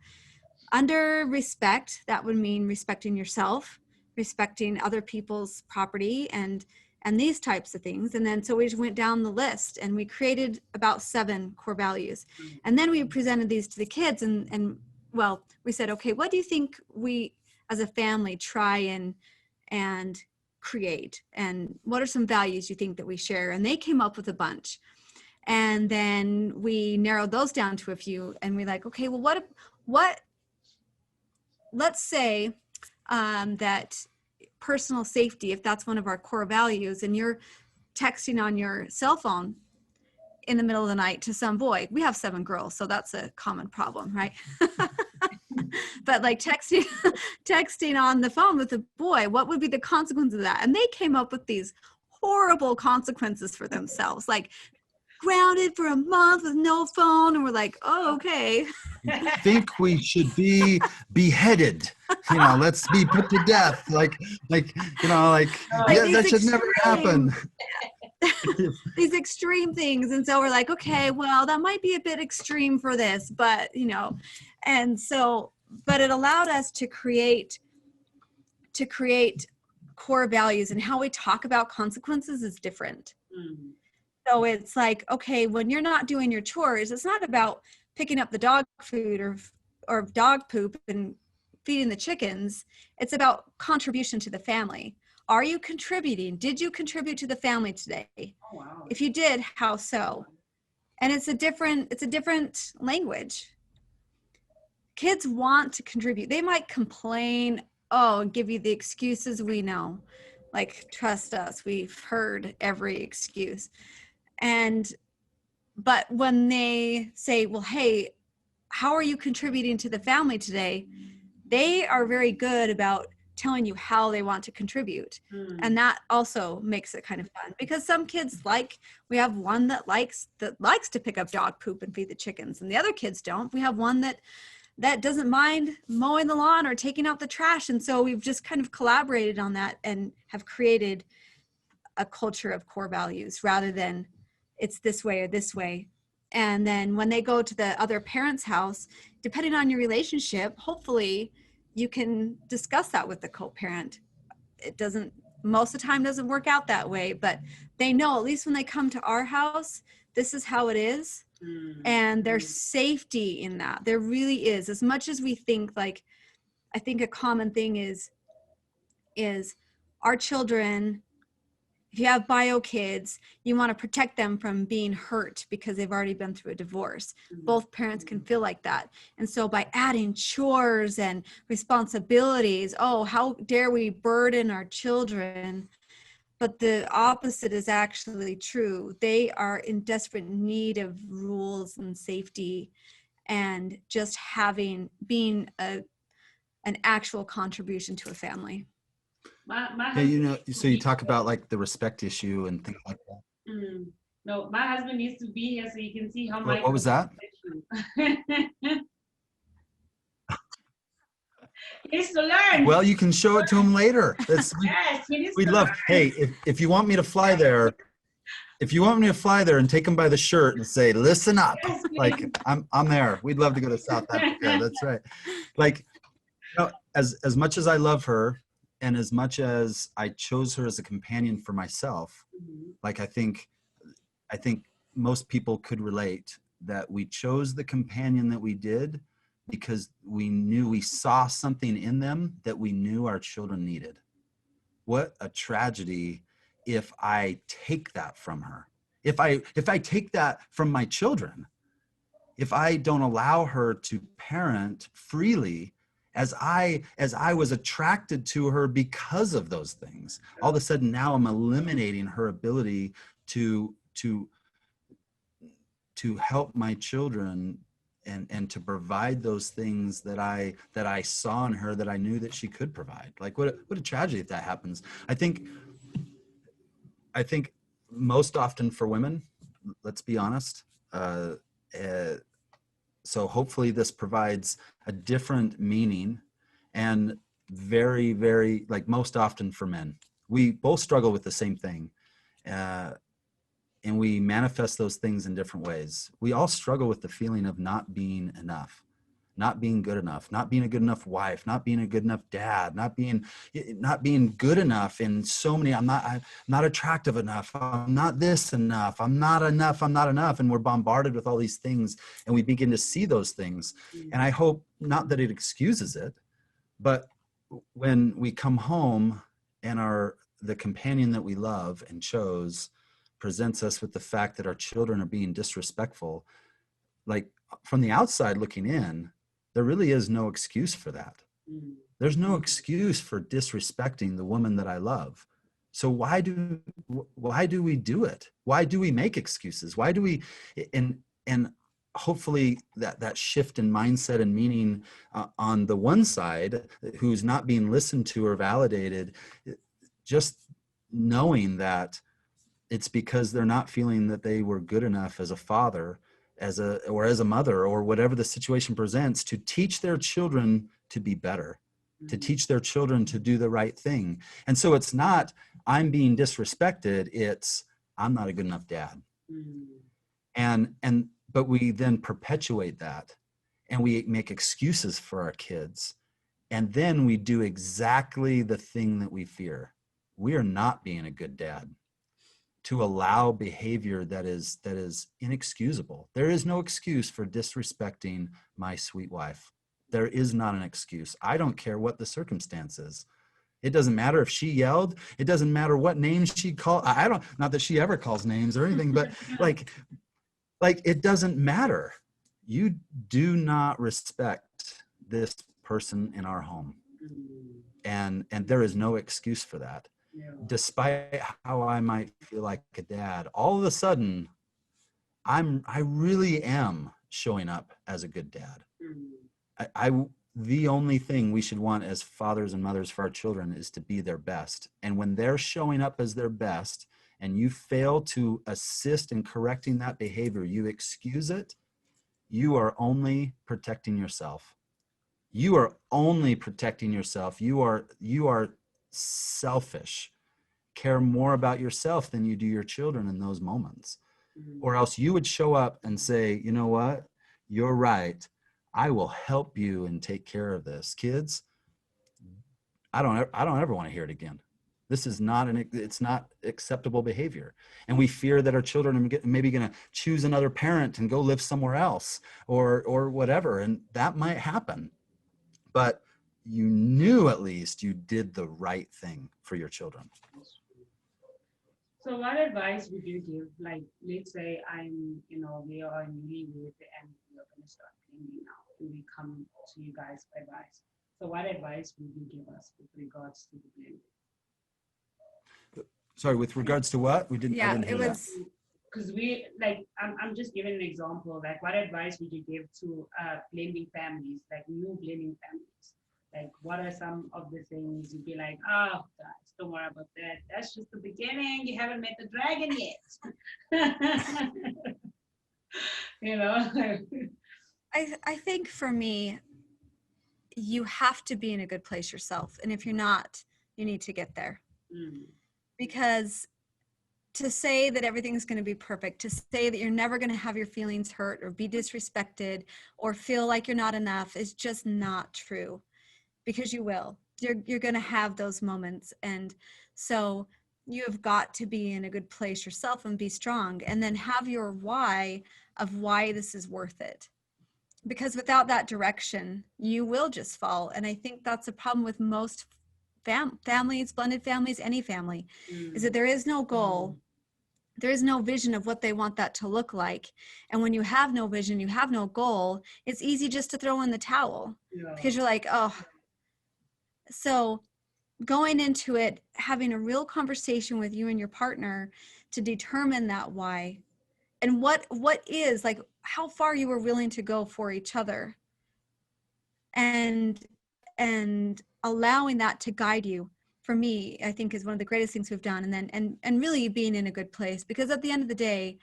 under respect, that would mean respecting yourself, respecting other people's property, and these types of things. And then so we just went down the list, and we created about 7 core values. And then we presented these to the kids, and well, we said, okay, what do you think we as a family try and create? And what are some values you think that we share? And they came up with a bunch. And then we narrowed those down to a few, and we're like, okay, well, what let's say that personal safety, if that's one of our core values, and you're texting on your cell phone in the middle of the night to some boy. We have 7 girls, so that's a common problem, right? But like texting on the phone with a boy, what would be the consequence of that? And they came up with these horrible consequences for themselves, like grounded for a month with no phone. And we're like, oh, okay. I think we should be beheaded. You know, let's be put to death. Like you know, yeah, that should never happen. These extreme things. And so we're like, okay, well, that might be a bit extreme for this, but you know, and so, but it allowed us to create core values, and how we talk about consequences is different. Mm-hmm. So it's like, okay, when you're not doing your chores, it's not about picking up the dog food or dog poop and feeding the chickens. It's about contribution to the family. Are you contributing? Did you contribute to the family today? Oh, wow. If you did, how so? And it's a different language. Kids want to contribute. They might complain, and give you the excuses we know. Like, trust us, we've heard every excuse. But when they say, well, hey, how are you contributing to the family today? They are very good about telling you how they want to contribute. And that also makes it kind of fun, because some kids, we have one that likes to pick up dog poop and feed the chickens, and the other kids don't. We have one that doesn't mind mowing the lawn or taking out the trash. And so we've just kind of collaborated on that and have created a culture of core values rather than it's this way or this way. And then when they go to the other parent's house, depending on your relationship, hopefully you can discuss that with the co-parent. It doesn't, most of the time doesn't work out that way, but they know, at least when they come to our house, this is how it is. And there's safety in that. There really is. As much as we think, like, I think a common thing is our children, if you have bio kids, you want to protect them from being hurt because they've already been through a divorce. Both parents can feel like that. And so by adding chores and responsibilities, oh, how dare we burden our children? But the opposite is actually true. They are in desperate need of rules and safety and just being an actual contribution to a family. My Yeah, you husband know, needs to so you be talk here. about like the respect issue and things like that. No, my husband needs to be here so you can see how What was that? He needs to learn. Well, you can show it to him later. Yes, he needs We'd to love, learn. hey, if you want me to fly there, if you want me to fly there and take him by the shirt and say, listen up, Yes, like please. I'm there. We'd love to go to South Africa. That's right. Like, you know, as much as I love her and as much as I chose her as a companion for myself, like I think most people could relate that we chose the companion that we did because we saw something in them that we knew our children needed. What a tragedy if I take that from her. If I take that from my children, if I don't allow her to parent freely as I was attracted to her because of those things, all of a sudden now I'm eliminating her ability to help my children and to provide those things that I saw in her that I knew that she could provide. Like what a tragedy if that happens. I think most often for women, let's be honest. So hopefully this provides a different meaning, and very, very, like most often for men, we both struggle with the same thing. And we manifest those things in different ways. We all struggle with the feeling of not being enough, not being good enough, not being a good enough wife, not being a good enough dad, not being good enough in so many. I'm not attractive enough. I'm not this enough. I'm not enough. I'm not enough. And we're bombarded with all these things, and we begin to see those things. And I hope not that it excuses it, but when we come home and the companion that we love and chose presents us with the fact that our children are being disrespectful, like from the outside looking in, there really is no excuse for that. There's no excuse for disrespecting the woman that I love. So why do we do it? Why do we make excuses? Why do we, and hopefully that shift in mindset and meaning on the one side who's not being listened to or validated, just knowing that it's because they're not feeling that they were good enough as a father, or as a mother, or whatever the situation presents, to teach their children to be better, to teach their children to do the right thing. And so it's not, I'm being disrespected, it's, I'm not a good enough dad. But we then perpetuate that, and we make excuses for our kids. And then we do exactly the thing that we fear. We are not being a good dad, to allow behavior that is inexcusable. There is no excuse for disrespecting my sweet wife. There is not an excuse. I don't care what the circumstances. It doesn't matter if she yelled. It doesn't matter what names she called. Not that she ever calls names or anything, but like it doesn't matter. You do not respect this person in our home. And there is no excuse for that. Despite how I might feel like a dad, all of a sudden, I really am showing up as a good dad. The only thing we should want as fathers and mothers for our children is to be their best. And when they're showing up as their best, and you fail to assist in correcting that behavior, you excuse it, you are only protecting yourself. You are only protecting yourself. You are selfish. Care more about yourself than you do your children in those moments. Or else you would show up and say, you know what? You're right. I will help you and take care of this. Kids, I don't ever want to hear it again. This is it's not acceptable behavior. And we fear that our children are maybe going to choose another parent and go live somewhere else or whatever. And that might happen. But you knew at least you did the right thing for your children. So what advice would you give? Like, let's say we are newlywed and we're going to start blending now, and we come to you guys for advice. So what advice would you give us with regards to the blending? Sorry, with regards to what? I didn't it hear was that. Because I'm just giving an example. Like, what advice would you give to blending families, like new blending families? Like, what are some of the things you'd be like, oh, guys, don't worry about that. That's just the beginning. You haven't met the dragon yet. you know? I think for me, you have to be in a good place yourself. And if you're not, you need to get there. Mm. Because to say that everything's going to be perfect, to say that you're never going to have your feelings hurt or be disrespected or feel like you're not enough is just not true, because you will. You're going to have those moments. And so you have got to be in a good place yourself and be strong, and then have your why of why this is worth it. Because without that direction, you will just fall. And I think that's a problem with most families, blended families, any family, is that there is no goal. There is no vision of what they want that to look like. And when you have no vision, you have no goal, it's easy just to throw in the towel, because you're like, oh. So going into it, having a real conversation with you and your partner to determine that why, and what is, like, how far you were willing to go for each other, and allowing that to guide you, for me, I think is one of the greatest things we've done. And then and really being in a good place, because at the end of the day,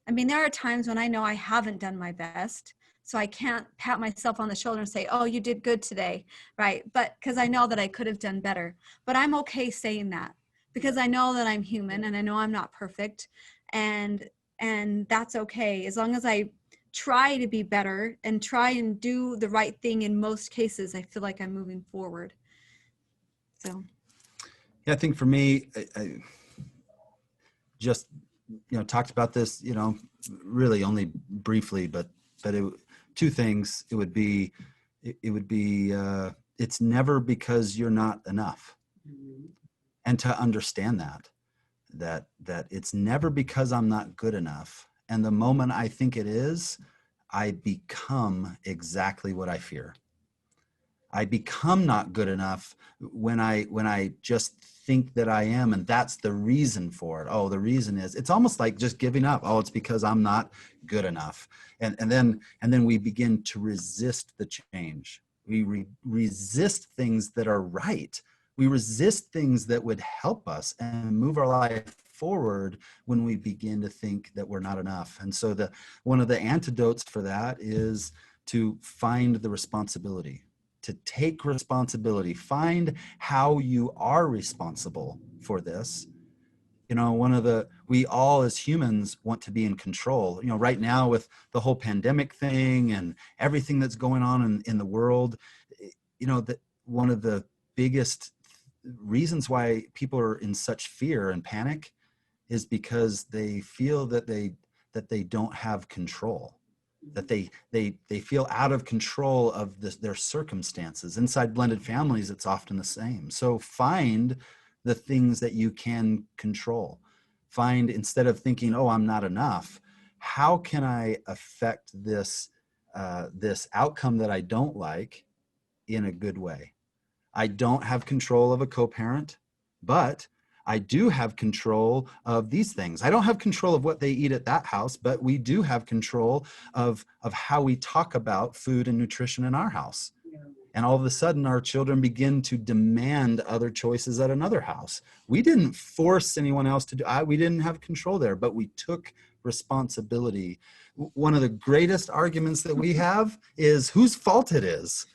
I mean, there are times when I know I haven't done my best, so I can't pat myself on the shoulder and say, oh, you did good today, right? But because I know that I could have done better. But I'm okay saying that, because I know that I'm human and I know I'm not perfect, and that's okay, as long as I try to be better and try and do the right thing. In most cases, I feel like I'm moving forward. So Yeah, I think for me, I just talked about this really only briefly, but two things. It would be it's never because you're not enough. And to understand that it's never because I'm not good enough, and the moment I think it is, I become exactly what I fear. I become not good enough when I just think that I am, and that's the reason for it. Oh, the reason is, it's almost like just giving up. Oh, it's because I'm not good enough. And then we begin to resist the change. We resist things that are right. We resist things that would help us and move our life forward when we begin to think that we're not enough. And so one of the antidotes for that is to find the responsibility, to take responsibility, find how you are responsible for this. We all as humans want to be in control. Right now with the whole pandemic thing and everything that's going on in the world, that one of the biggest reasons why people are in such fear and panic is because they feel that they don't have control, that they feel out of control of their circumstances. Inside blended families, it's often the same. So find the things that you can control. Find, instead of thinking, oh, I'm not enough, how can I affect this outcome that I don't like in a good way? I don't have control of a co-parent, but I do have control of these things. I don't have control of what they eat at that house, but we do have control of how we talk about food and nutrition in our house. And all of a sudden, our children begin to demand other choices at another house. We didn't force anyone else to do. We didn't have control there, but we took responsibility. One of the greatest arguments that we have is whose fault it is.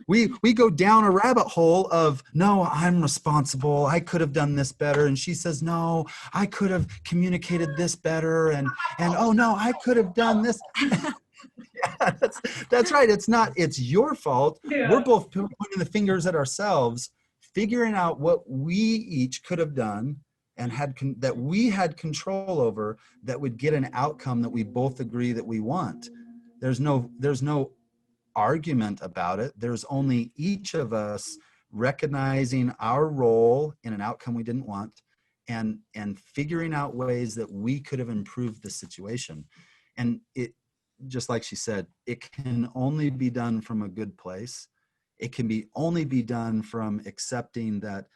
We go down a rabbit hole of, no, I'm responsible. I could have done this better. And she says, no, I could have communicated this better. And oh no, I could have done this. Yeah, that's right. It's your fault. Yeah. We're both pointing the fingers at ourselves, figuring out what we each could have done and that we had control over, that would get an outcome that we both agree that we want. There's no argument about it. There's only each of us recognizing our role in an outcome we didn't want and figuring out ways that we could have improved the situation. And it, just like she said, it can only be done from a good place. It can be only be done from accepting that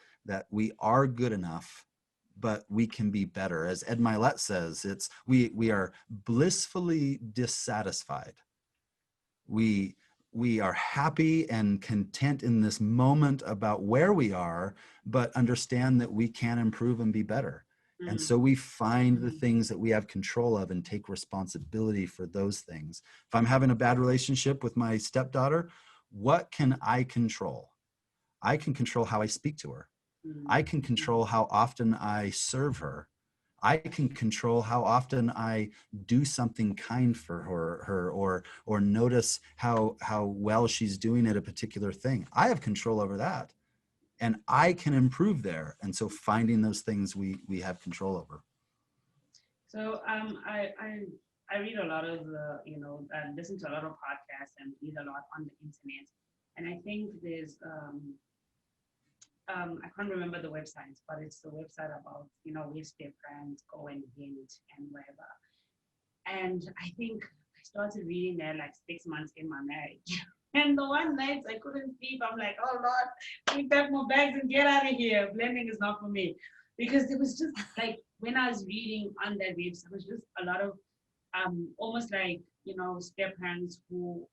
we are good enough, but we can be better. As Ed Milet says, it's we are blissfully dissatisfied. We are happy and content in this moment about where we are, but understand that we can improve and be better. And so we find the things that we have control of and take responsibility for those things. If I'm having a bad relationship with my stepdaughter, what can I control? I can control how I speak to her. I can control how often I serve her. I can control how often I do something kind for her or notice how well she's doing at a particular thing. I have control over that, and I can improve there. And so finding those things we have control over. So I read a lot of listen to a lot of podcasts and read a lot on the internet, and I think there's I can't remember the website, but it's the website about where step parents go and hint and whatever. And I think I started reading there like 6 months in my marriage. And the one night I couldn't sleep. I'm like, oh Lord, let me pack my bags and get out of here. Blending is not for me. Because it was just like when I was reading on that website, it was just a lot of almost like, step parents who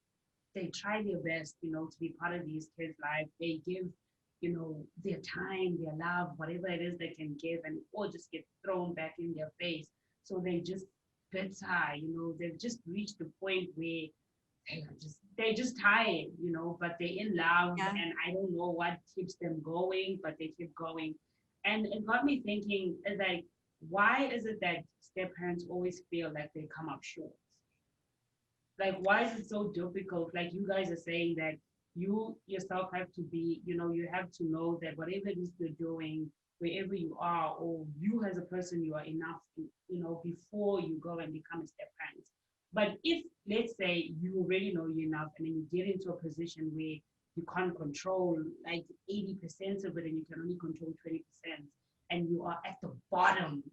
they try their best, to be part of these kids' life. They give, their time, their love, whatever it is they can give, and it all just get thrown back in their face. So they just bitter, they've just reached the point where they're just tired, but they're in love, and I don't know what keeps them going, but they keep going. And it got me thinking, like, why is it that step parents always feel like they come up short? Like, why is it so difficult? Like you guys are saying that you yourself have to be, you have to know that whatever it is you're doing, wherever you are, or you as a person, you are enough, before you go and become a step parent. But if, let's say, you already know you're enough, and then you get into a position where you can't control like 80% of it, and you can only control 20%, and you are at the bottom,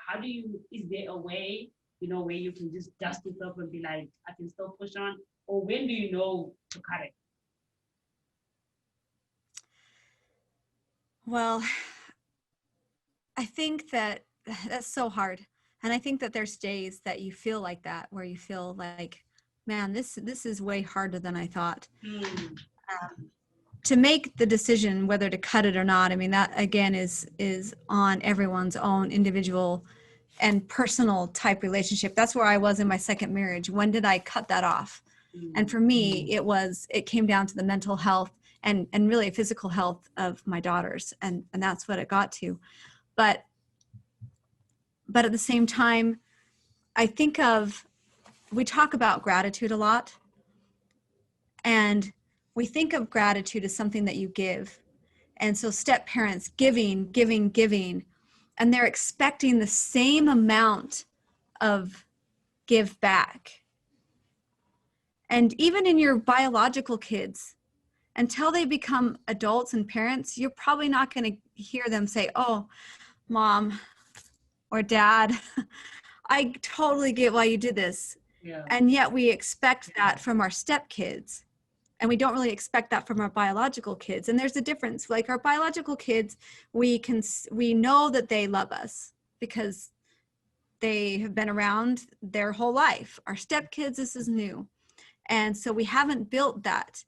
how do you, is there a way, where you can just dust it up and be like, I can still push on? Or when do you know to cut it? Well, I think that that's so hard. And I think that there's days that you feel like that, where you feel like, man, this is way harder than I thought. To make the decision whether to cut it or not, I mean, that again is on everyone's own individual and personal type relationship. That's where I was in my second marriage. When did I cut that off? And for me, it came down to the mental health and really physical health of my daughters. And that's what it got to. But at the same time, I think we talk about gratitude a lot, and we think of gratitude as something that you give. And so step parents giving, and they're expecting the same amount of give back. And even in your biological kids, until they become adults and parents, you're probably not going to hear them say, oh, mom or dad, I totally get why you did this. Yeah. And yet we expect that from our stepkids. And we don't really expect that from our biological kids. And there's a difference. Like our biological kids, we know that they love us because they have been around their whole life. Our stepkids, this is new. And so we haven't built that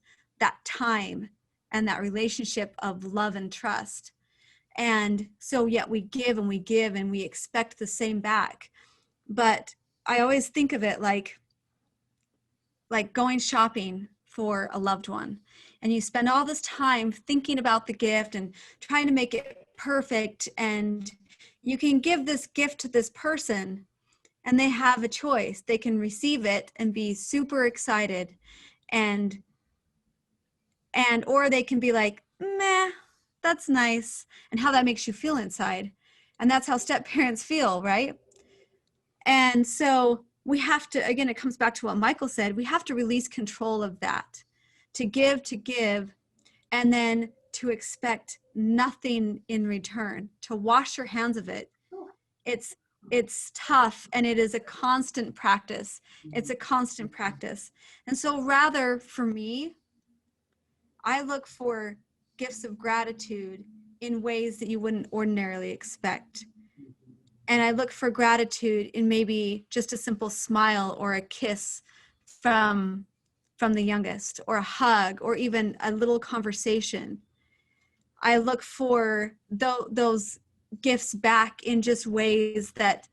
time and that relationship of love and trust. And so yet we give and we give and we expect the same back. But I always think of it like going shopping for a loved one, and you spend all this time thinking about the gift and trying to make it perfect, and you can give this gift to this person and they have a choice. They can receive it and be super excited and or they can be like, meh, that's nice, and how that makes you feel inside. And that's how step parents feel, right? And so we have to, again, it comes back to what Michael said, we have to release control of that, to give, and then to expect nothing in return, to wash your hands of it. It's tough, and it is a constant practice. It's a constant practice. And so rather, for me, I look for gifts of gratitude in ways that you wouldn't ordinarily expect. And I look for gratitude in maybe just a simple smile or a kiss from the youngest, or a hug, or even a little conversation. I look for those gifts back in just ways that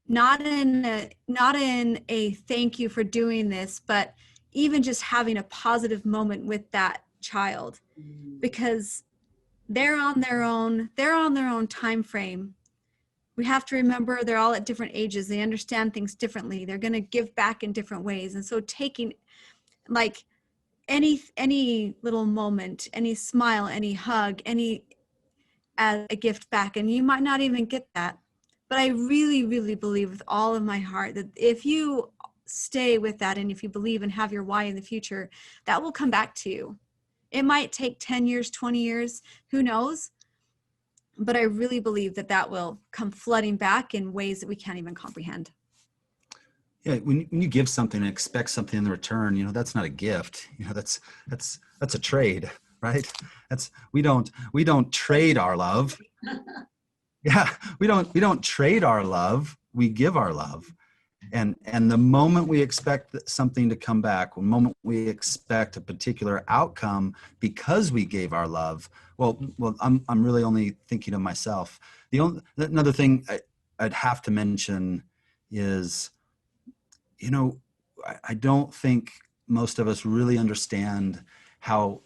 not in a thank you for doing this, but even just having a positive moment with that child, because they're on their own time frame. We have to remember they're all at different ages. They understand things differently. They're going to give back in different ways. And so taking like any little moment, any smile, any hug, any as a gift back, and you might not even get that. But I really, really believe with all of my heart that if you stay with that, and if you believe and have your why in the future, that will come back to you. It might take 10 years, 20 years, who knows? But I really believe that that will come flooding back in ways that we can't even comprehend. Yeah, when you give something and expect something in return, you know, that's not a gift. You know, that's a trade, right? We don't trade our love. Yeah, we don't trade our love. We give our love. And the moment we expect something to come back, the moment we expect a particular outcome because we gave our love, well, I'm really only thinking of myself. Another thing I'd have to mention is, you know, I don't think most of us really understand how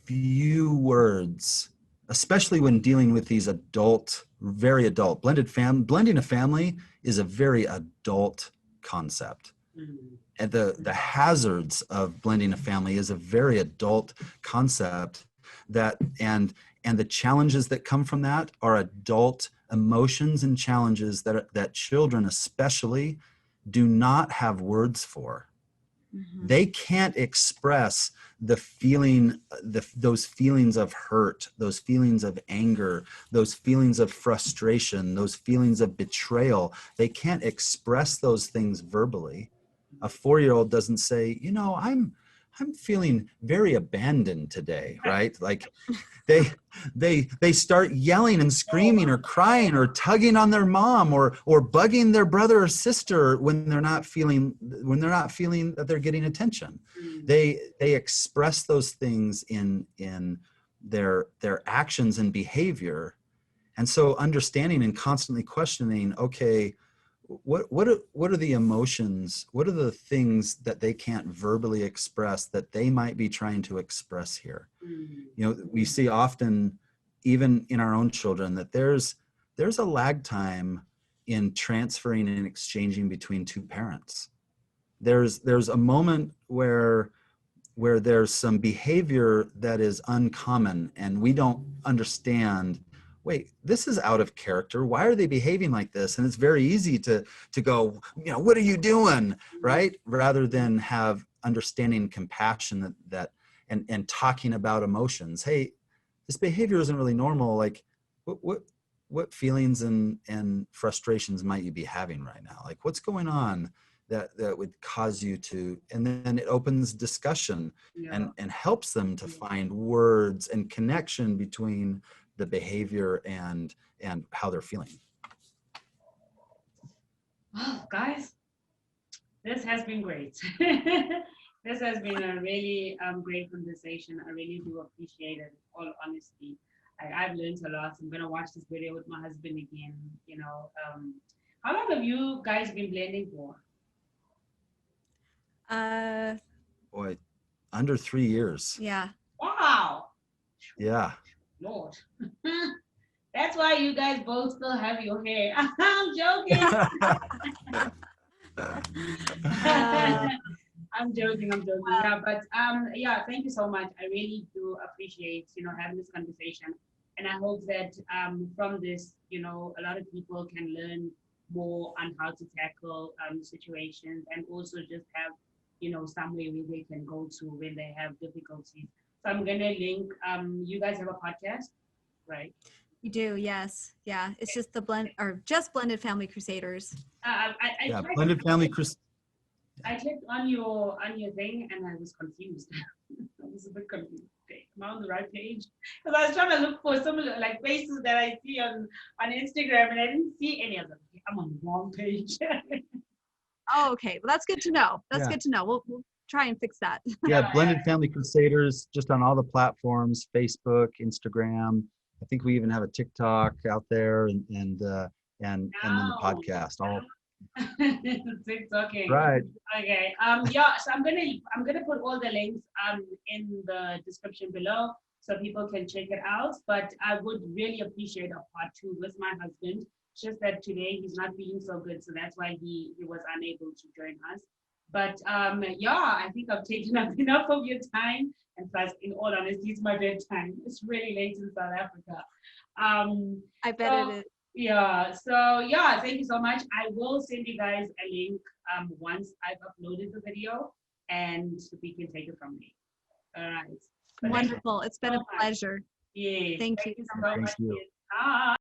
few words, especially when dealing with these very adult blending a family is a very adult concept. And the hazards of blending a family is a very adult concept, and the challenges that come from that are adult emotions and challenges that children especially do not have words for. Mm-hmm. They can't express those feelings of hurt, those feelings of anger, those feelings of frustration, those feelings of betrayal. They can't express those things verbally. A 4-year-old doesn't say, you know, I'm feeling very abandoned today, right? Like they start yelling and screaming or crying or tugging on their mom or bugging their brother or sister when they're not feeling that they're getting attention. They express those things in their actions and behavior. And so understanding and constantly questioning, okay, what are the emotions? What are the things that they can't verbally express that they might be trying to express here? You know, we see often, even in our own children, that there's a lag time in transferring and exchanging between two parents. There's a moment where there's some behavior that is uncommon and we don't understand, wait, this is out of character. Why are they behaving like this? And it's very easy to go, you know, what are you doing, right? Rather than have understanding, compassion and talking about emotions. Hey, this behavior isn't really normal. Like, what feelings and frustrations might you be having right now? Like, what's going on that would cause you to, and then it opens discussion and helps them to find words and connection between the behavior and how they're feeling. Oh, guys, this has been great. This has been a really great conversation. I really do appreciate it, all honesty. I've learned a lot. I'm going to watch this video with my husband again. You know, how long have you guys been blending for? Boy, under 3 years. Yeah. Wow. Yeah. Lord. That's why you guys both still have your hair. I'm joking. I'm joking. Yeah, but yeah, thank you so much. I really do appreciate, you know, having this conversation. And I hope that from this, you know, a lot of people can learn more on how to tackle situations, and also just have, you know, somewhere where they can go to when they have difficulties. So I'm gonna link. You guys have a podcast, right? We do, yes. Yeah, it's just the just Blended Family Crusaders. I Yeah, tried Blended Family Chris. I clicked on your thing and I was confused. I was a bit confused. Okay, am I on the right page? Because I was trying to look for similar like faces that I see on Instagram and I didn't see any of them. Okay, I'm on the wrong page. Oh, okay. Well, that's good to know. That's Yeah. good to know. We'll try and fix that. Yeah, Blended Family Crusaders, just on all the platforms, Facebook, Instagram. I think we even have a TikTok out there, and then the podcast. All TikToking. right. Okay. Yeah. So I'm gonna put all the links in the description below so people can check it out. But I would really appreciate a part 2 with my husband. It's just that today he's not feeling so good, so that's why he was unable to join us. But yeah, I think I've taken up enough of your time. And plus, in all honesty, it's my bedtime. It's really late in South Africa. I bet it is. Yeah, so yeah, thank you so much. I will send you guys a link once I've uploaded the video and we can take it from there. All right. But Wonderful. It's been so a pleasure. yes, Thank you you so so much. much. Thank you. Bye.